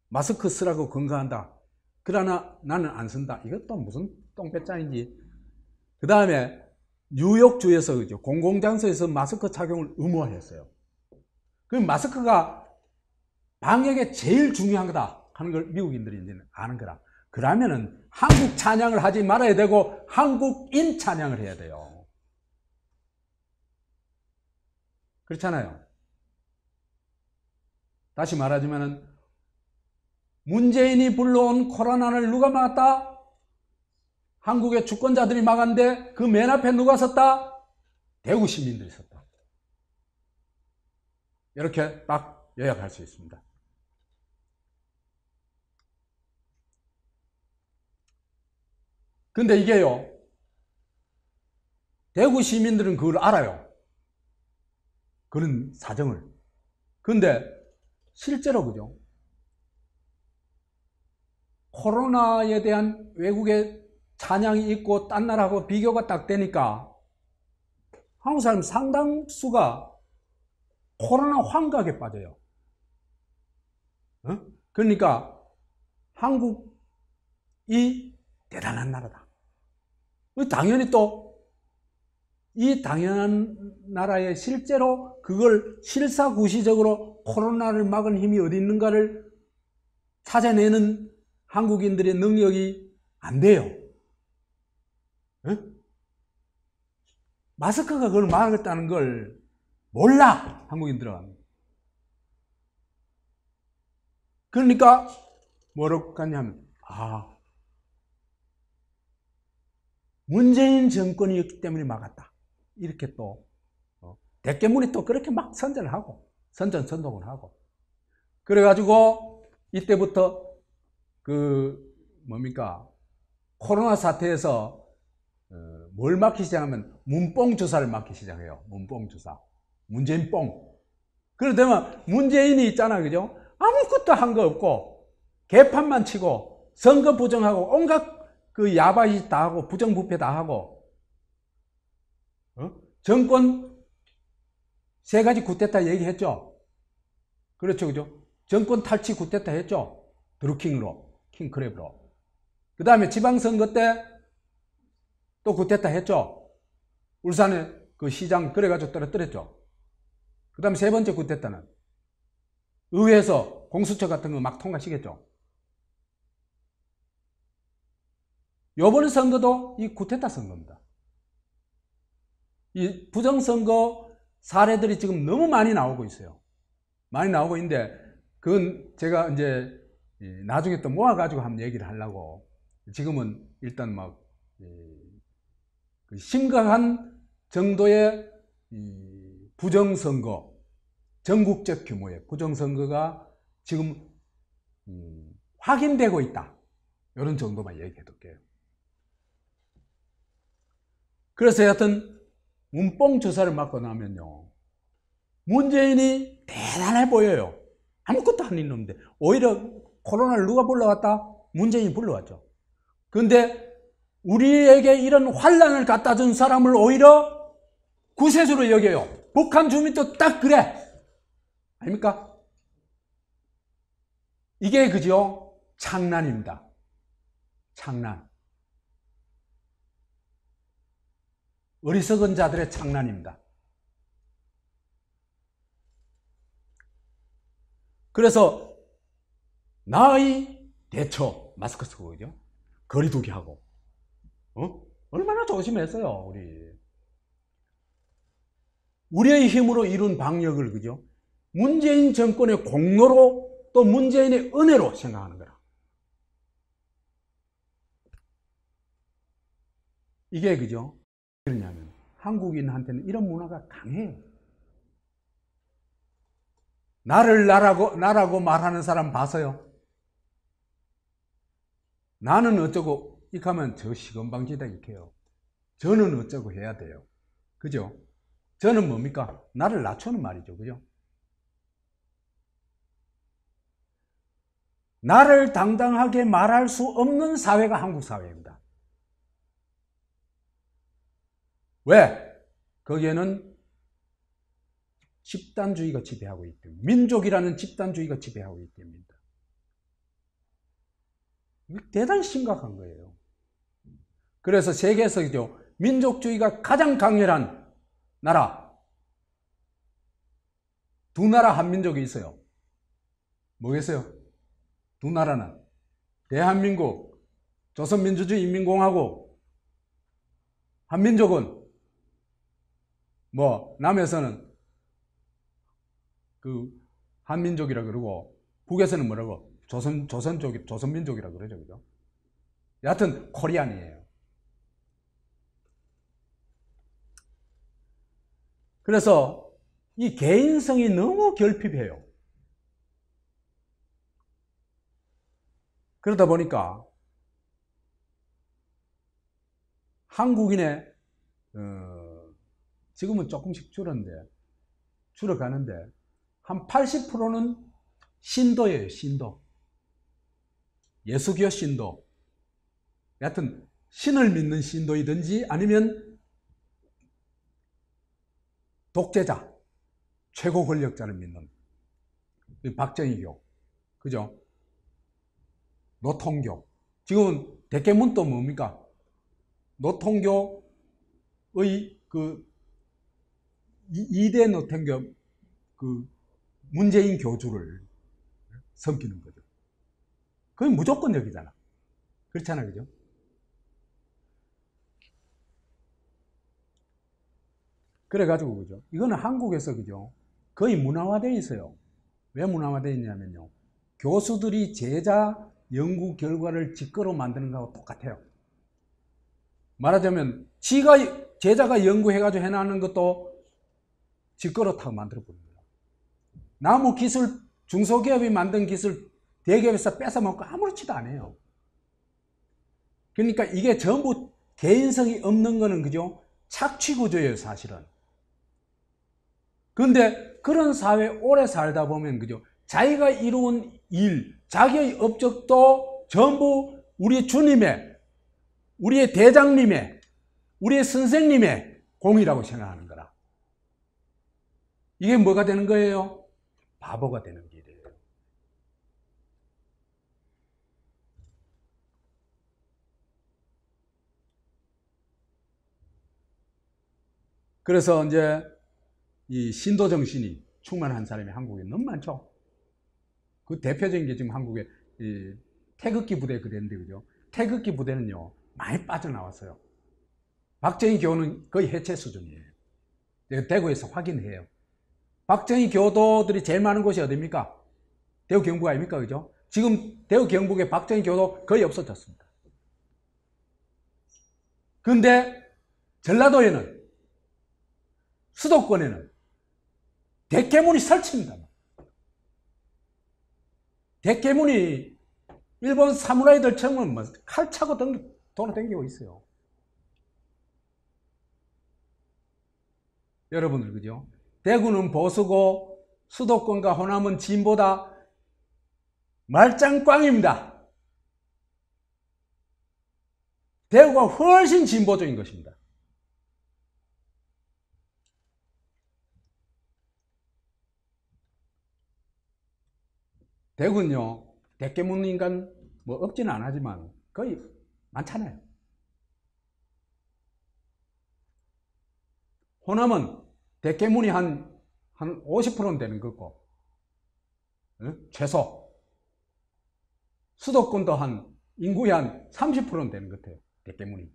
마스크 쓰라고 권고한다. 그러나 나는 안 쓴다. 이것도 무슨 똥배짱인지. 그 다음에 뉴욕주에서 그죠? 공공장소에서 마스크 착용을 의무화했어요. 그럼 마스크가 방역에 제일 중요한 거다 하는 걸 미국인들이 이제 아는 거라. 그러면은 한국 찬양을 하지 말아야 되고 한국인 찬양을 해야 돼요. 그렇잖아요. 다시 말하자면은 문재인이 불러온 코로나를 누가 막았다? 한국의 주권자들이 막았는데 그 맨 앞에 누가 섰다? 대구 시민들이 섰다. 이렇게 딱 요약할 수 있습니다. 근데 이게요, 대구 시민들은 그걸 알아요. 그런 사정을. 근데 실제로 그죠? 코로나에 대한 외국의 찬양이 있고 딴 나라하고 비교가 딱 되니까 한국 사람 상당수가 코로나 환각에 빠져요. 그러니까 한국이 대단한 나라다. 당연히 또 이 당연한 나라에 실제로 그걸 실사구시적으로 코로나를 막은 힘이 어디 있는가를 찾아내는 한국인들의 능력이 안 돼요. 마스크가 그걸 막았다는 걸 몰라, 한국인들은. 그러니까 뭐라고 하냐면 문재인 정권이었기 때문에 막았다. 이렇게 또 대깨문이 또 그렇게 막 선전을 하고 선동을 하고, 그래가지고 이때부터 코로나 사태에서 뭘 막기 시작하면 문뽕 주사를 막기 시작해요. 문뽕 주사, 문재인 뽕. 그러다면 문재인이 있잖아, 그죠? 아무것도 한 거 없고 개판만 치고 선거 부정하고 온갖 그 야바이 다 하고 부정부패 다 하고, 정권 3가지 쿠데타 얘기했죠. 그렇죠, 그죠? 정권 탈취 쿠데타 했죠. 드루킹으로, 킹크랩으로. 그 다음에 지방선거 때 또 쿠데타 했죠. 울산에 그 시장 그래가지고 떨어뜨렸죠. 그 다음에 3번째 쿠데타는 의회에서 공수처 같은 거 막 통과시켰죠. 이번 선거도 이 쿠데타 선거입니다. 이 부정선거 사례들이 지금 너무 많이 나오고 있어요. 많이 나오고 있는데 그건 제가 이제 나중에 또 모아가지고 한번 얘기를 하려고. 지금은 일단 막 심각한 정도의 부정선거, 전국적 규모의 부정선거가 지금 확인되고 있다. 이런 정도만 얘기해 둘게요. 그래서 여하튼 문뽕 주사를 맞고 나면요, 문재인이 대단해 보여요. 아무것도 안 있는데. 오히려 코로나를 누가 불러왔다? 문재인이 불러왔죠. 그런데 우리에게 이런 환란을 갖다 준 사람을 오히려 구세주로 여겨요. 북한 주민도 딱 그래. 아닙니까? 이게 그죠? 장난입니다. 장난. 어리석은 자들의 장난입니다. 그래서 나의 대처, 마스크 쓰고 그죠? 거리두기 하고, 얼마나 조심했어요, 우리의 힘으로 이룬 방역을, 그죠? 문재인 정권의 공로로 또 문재인의 은혜로 생각하는 거라. 이게, 그죠? 그러냐면, 한국인한테는 이런 문화가 강해요. 나를 나라고 말하는 사람 봤어요? 나는 어쩌고, 이렇게 하면 저 시건방지다, 이렇게 해요. 저는 어쩌고 해야 돼요. 그죠? 저는 뭡니까? 나를 낮추는 말이죠. 그죠? 나를 당당하게 말할 수 없는 사회가 한국 사회입니다. 왜? 거기에는 집단주의가 지배하고 있기 때문에, 민족이라는 집단주의가 지배하고 있기 때문입니다. 대단히 심각한 거예요. 그래서 세계에서죠, 민족주의가 가장 강렬한 나라, 두 나라 한민족이 있어요. 뭐겠어요? 두 나라는 대한민국, 조선민주주의인민공화국, 한민족은 뭐 남에서는 그 한민족이라 그러고 북에서는 뭐라고 조선민족이라 그러죠. 그죠? 여하튼 코리안이에요. 그래서 이 개인성이 너무 결핍해요. 그러다 보니까 한국인의 지금은 조금씩 줄어가는데 한 80%는 신도예요. 신도. 예수교 신도. 여하튼 신을 믿는 신도이든지 아니면 독재자, 최고 권력자를 믿는 박정희교, 그죠? 노통교. 지금은 대개문도 뭡니까? 노통교의 그 2대 노통교 그 문재인 교주를 섬기는 거죠. 그건 무조건적이잖아. 그렇잖아, 그죠? 그래가지고, 그죠? 이거는 한국에서, 그죠? 거의 문화화되어 있어요. 왜 문화화되어 있냐면요. 교수들이 제자 연구 결과를 직거로 만드는 거하고 똑같아요. 말하자면, 제자가 연구해가지고 해나가는 것도 직거로 타고 만들어버립니다. 나무 기술, 중소기업이 만든 기술, 대기업에서 뺏어먹고 아무렇지도 않아요. 그러니까 이게 전부 개인성이 없는 거는, 그죠? 착취구조예요, 사실은. 그런데 그런 사회에 오래 살다 보면, 그죠? 자기가 이루은 일, 자기의 업적도 전부 우리 주님의, 우리의 대장님의, 우리의 선생님의 공이라고 생각하는 거라. 이게 뭐가 되는 거예요? 바보가 되는 길이에요. 그래서 이제 이 신도 정신이 충만한 사람이 한국에 너무 많죠. 그 대표적인 게 지금 한국의 이 태극기 부대 그랬는데, 그죠? 태극기 부대는요, 많이 빠져나왔어요. 박정희 교는 거의 해체 수준이에요. 내가 대구에서 확인해요. 박정희 교도들이 제일 많은 곳이 어디입니까? 대구 경북 아닙니까? 그죠? 지금 대구 경북에 박정희 교도 거의 없어졌습니다. 그런데 전라도에는, 수도권에는 대깨문이 설치입니다. 대깨문이 일본 사무라이들처럼 뭐 칼 차고 돌아다니고 있어요. 여러분들, 그죠? 대구는 보수고 수도권과 호남은 진보다. 말짱꽝입니다. 대구가 훨씬 진보적인 것입니다. 대구는요, 대깨문 인간 뭐 없지는 않지만 거의 많잖아요. 호남은 대깨문이 한 50%는 되는 거고, 최소. 수도권도 한 인구의 한 30%는 되는 것 같아요. 대깨문이.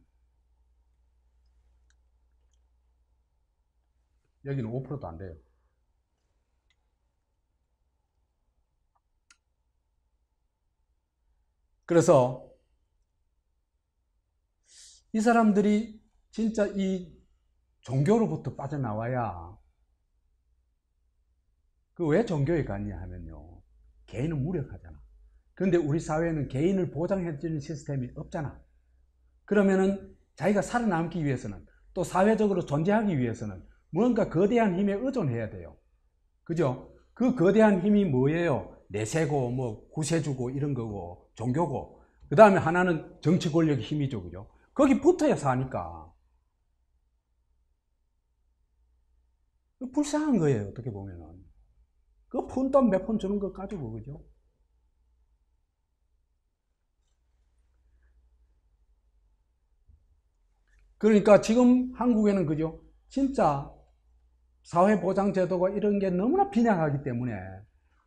여기는 5%도 안 돼요. 그래서 이 사람들이 진짜 이 종교로부터 빠져나와야, 그 왜 종교에 갔냐 하면요, 개인은 무력하잖아. 그런데 우리 사회는 개인을 보장해주는 시스템이 없잖아. 그러면은 자기가 살아남기 위해서는, 또 사회적으로 존재하기 위해서는 뭔가 거대한 힘에 의존해야 돼요. 그죠? 그 거대한 힘이 뭐예요? 내세고 뭐 구세주고 이런 거고 종교고, 그 다음에 하나는 정치 권력의 힘이죠. 그죠? 거기 붙어야 사니까. 불쌍한 거예요, 어떻게 보면은. 그 푼돈 몇 푼 주는 것 가지고. 그죠? 그러니까 지금 한국에는, 그죠, 진짜 사회보장제도가 이런 게 너무나 빈약하기 때문에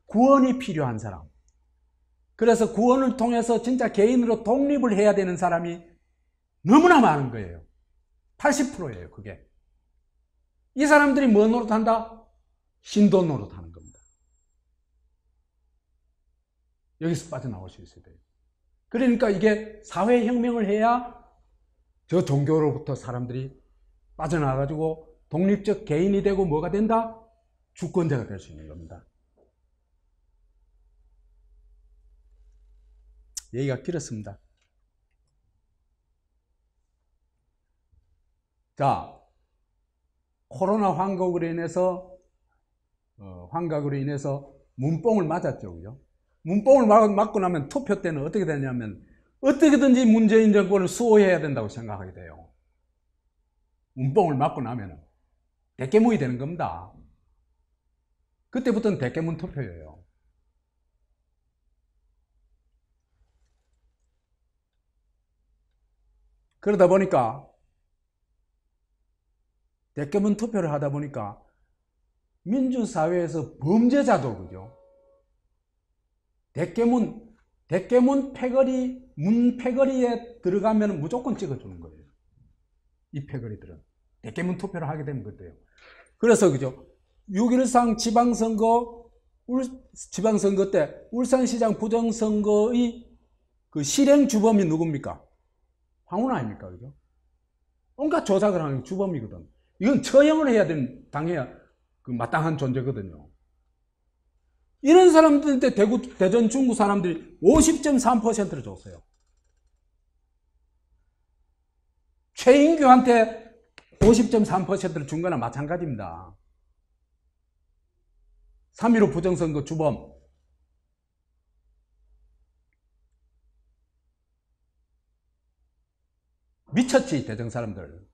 구원이 필요한 사람, 그래서 구원을 통해서 진짜 개인으로 독립을 해야 되는 사람이 너무나 많은 거예요. 80%예요 그게. 이 사람들이 뭐 노릇한다? 신도 노릇하는 겁니다. 여기서 빠져나올 수 있어야 돼요. 그러니까 이게 사회혁명을 해야 저 종교로부터 사람들이 빠져나가가지고 독립적 개인이 되고 뭐가 된다? 주권자가 될 수 있는 겁니다. 얘기가 길었습니다. 자, 코로나 환각으로 인해서 문뽕을 맞았죠. 그죠? 문뽕을 맞고 나면 투표 때는 어떻게 되냐면 어떻게든지 문재인 정권을 수호해야 된다고 생각하게 돼요. 문뽕을 맞고 나면은 대깨문이 되는 겁니다. 그때부터는 대깨문 투표예요. 그러다 보니까 대깨문 투표를 하다 보니까 민주사회에서 범죄자도, 그죠, 대깨문 패거리, 문 패거리에 들어가면 무조건 찍어주는 거예요. 이 패거리들은 대깨문 투표를 하게 되면 그때요. 그래서, 그죠, 6.13 지방선거 때 울산시장 부정선거의 그 실행 주범이 누굽니까? 황운하 아닙니까? 그죠? 온갖 조작을 하는 주범이거든. 이건 처형을 해야 되는, 당해야 그 마땅한 존재거든요. 이런 사람들한테 대전 중구 사람들이 50.3%를 줬어요. 최인규한테 50.3%를 준 거나 마찬가지입니다. 3.15 부정선거 주범. 미쳤지, 대전 사람들.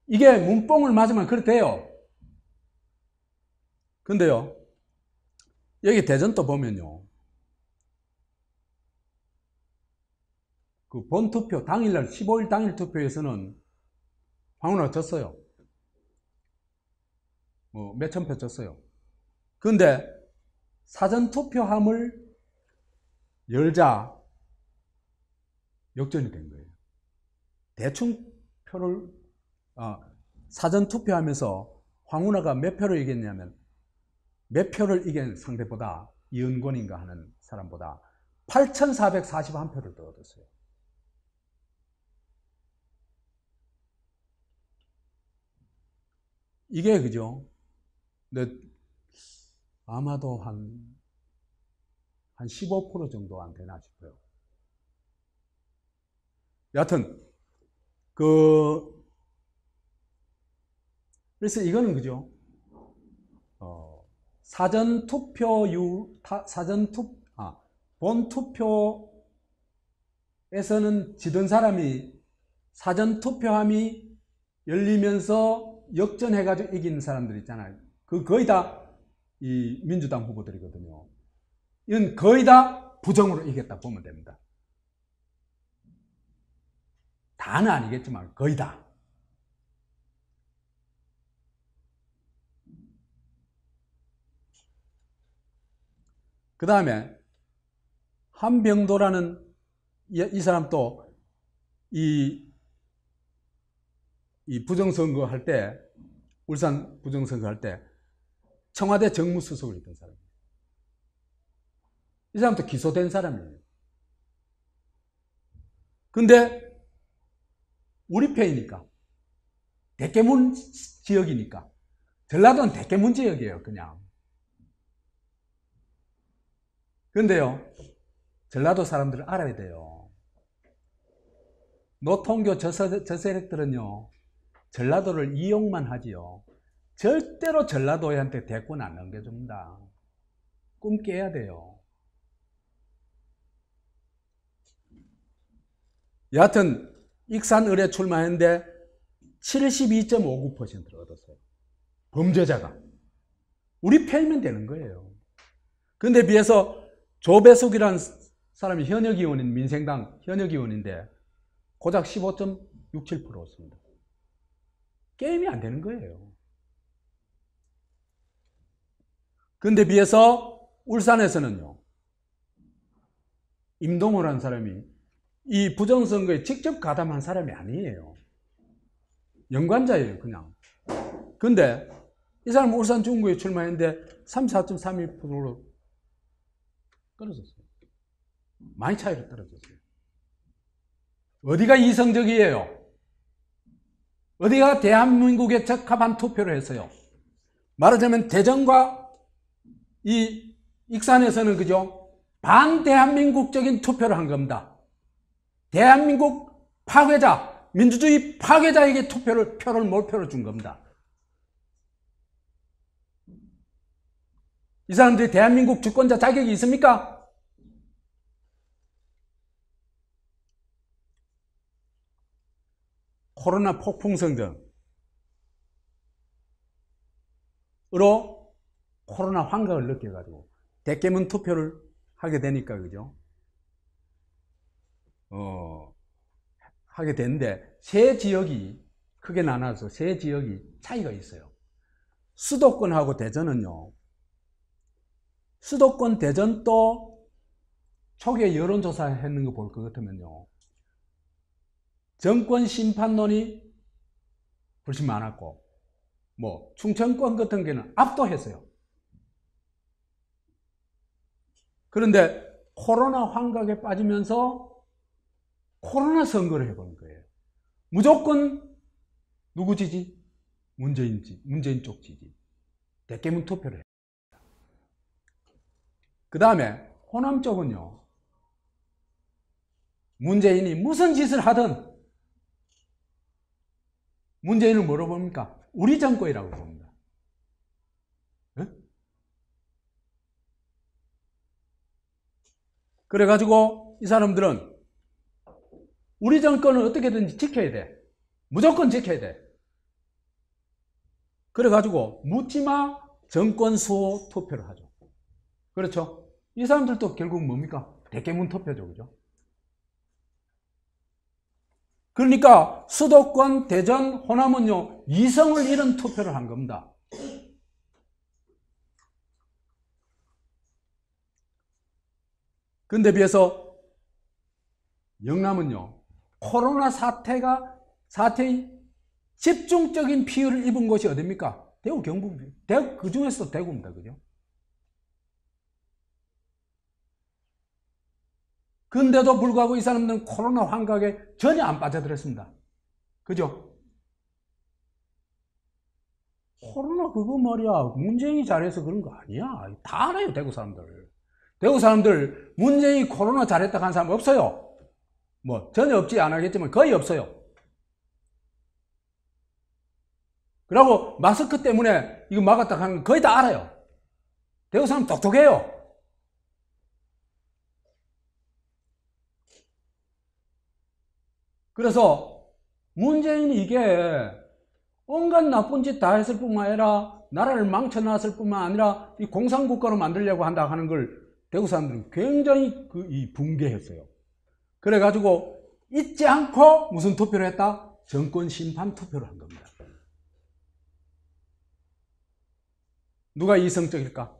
이게 문뽕을 맞으면 그렇대요. 근데요, 여기 대전도 보면요, 그 본투표 당일날 15일 당일 투표에서는 황운하가 졌어요. 몇천 표 졌어요. 근데 사전투표함을 열자 역전이 된 거예요. 대충 표를 사전투표하면서 황운하가 몇 표를 이겼냐면, 몇 표를 이긴 상대보다, 이은권인가 하는 사람보다 8,441표를 더 얻었어요. 이게, 그죠? 근데 아마도 한 15% 정도 안 되나 싶어요. 여하튼 그래서 이거는, 그죠, 본투표에서는 지던 사람이 사전투표함이 열리면서 역전해가지고 이긴 사람들 있잖아요. 그 거의 다 이 민주당 후보들이거든요. 이건 거의 다 부정으로 이겼다 보면 됩니다. 다는 아니겠지만 거의 다. 그 다음에 한병도라는 이 사람도 이 부정선거 할 때, 울산 부정선거 할 때 청와대 정무수석을 했던 사람이에요. 이 사람도 기소된 사람이에요. 근데 우리 편이니까, 대깨문 지역이니까, 전라도는 대깨문 지역이에요, 그냥. 근데요, 전라도 사람들을 알아야 돼요. 노통교 저 세력들은요, 전라도를 이용만 하지요. 절대로 전라도한테 대권 안 넘겨줍니다. 꿈 깨야 돼요. 여하튼 익산 의뢰 출마했는데 72.59%를 얻었어요. 범죄자가. 우리 편이면 되는 거예요. 근데 비해서 조배숙이라는 사람이 현역 의원인 민생당 현역 의원인데 고작 15.67%였습니다. 게임이 안 되는 거예요. 근데 비해서 울산에서는요, 임동호라는 사람이 이 부정선거에 직접 가담한 사람이 아니에요. 연관자예요, 그냥. 근데 이 사람은 울산 중구에 출마했는데 34.31%로 떨어졌어요. 많이 차이로 떨어졌어요. 어디가 이성적이에요? 어디가 대한민국에 적합한 투표를 했어요? 말하자면 대전과 이 익산에서는 그죠? 반대한민국적인 투표를 한 겁니다. 대한민국 파괴자, 민주주의 파괴자에게 표를 몰표를 준 겁니다. 이 사람들이 대한민국 주권자 자격이 있습니까? 코로나 폭풍성 등으로 코로나 환각을 느껴가지고 대깨문 투표를 하게 되니까, 그죠? 하게 되는데, 세 지역이 크게 나눠서 세 지역이 차이가 있어요. 수도권하고 대전은요, 수도권 대전도 초기에 여론조사 했는 거 볼 것 같으면요, 정권 심판론이 훨씬 많았고, 뭐 충청권 같은 경우는 압도했어요. 그런데 코로나 환각에 빠지면서 코로나 선거를 해보는 거예요. 무조건 누구 지지? 문재인 쪽 지지. 대깨문 투표를 해요. 그 다음에 호남 쪽은요, 문재인이 무슨 짓을 하든 문재인을 뭐로 봅니까? 우리 정권이라고 봅니다. 네? 그래가지고 이 사람들은 우리 정권을 어떻게든지 지켜야 돼. 무조건 지켜야 돼. 그래가지고 묻지마 정권 수호 투표를 하죠. 그렇죠? 이 사람들도 결국 뭡니까? 대깨문 투표죠. 그죠? 그러니까 수도권, 대전, 호남은요, 이성을 잃은 투표를 한 겁니다. 근데 비해서 영남은요, 코로나 사태의 집중적인 피해를 입은 곳이 어딥니까? 대구, 경북, 그 중에서 대구입니다. 그죠? 근데도 불구하고 이 사람들은 코로나 환각에 전혀 안 빠져들었습니다. 그죠? 코로나 그거 말이야, 문재인이 잘해서 그런 거 아니야. 다 알아요, 대구 사람들. 대구 사람들 문재인이 코로나 잘했다고 하는 사람 없어요. 뭐 전혀 없지 않겠지만 거의 없어요. 그리고 마스크 때문에 이거 막았다고 하는 거 거의 다 알아요. 대구 사람 똑똑해요. 그래서 문재인이 이게 온갖 나쁜 짓 다 했을 뿐만 아니라 나라를 망쳐놨을 뿐만 아니라 이 공산국가로 만들려고 한다 하는 걸 대구 사람들은 굉장히 붕괴했어요. 그래가지고 잊지 않고 무슨 투표를 했다? 정권 심판 투표를 한 겁니다. 누가 이성적일까?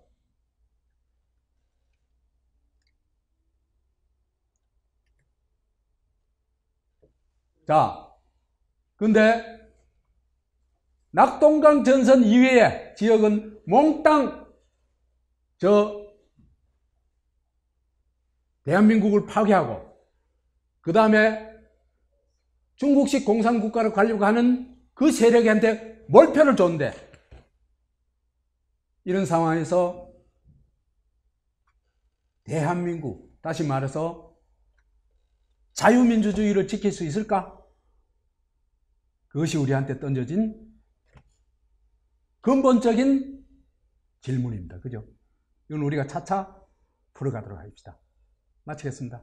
자, 근데 낙동강 전선 이외의 지역은 몽땅 대한민국을 파괴하고 그 다음에 중국식 공산국가를 가려고 하는 그 세력한테 몰표를 줬는데, 이런 상황에서 대한민국, 다시 말해서 자유민주주의를 지킬 수 있을까? 그것이 우리한테 던져진 근본적인 질문입니다. 그죠? 이건 우리가 차차 풀어가도록 하겠습니다. 마치겠습니다.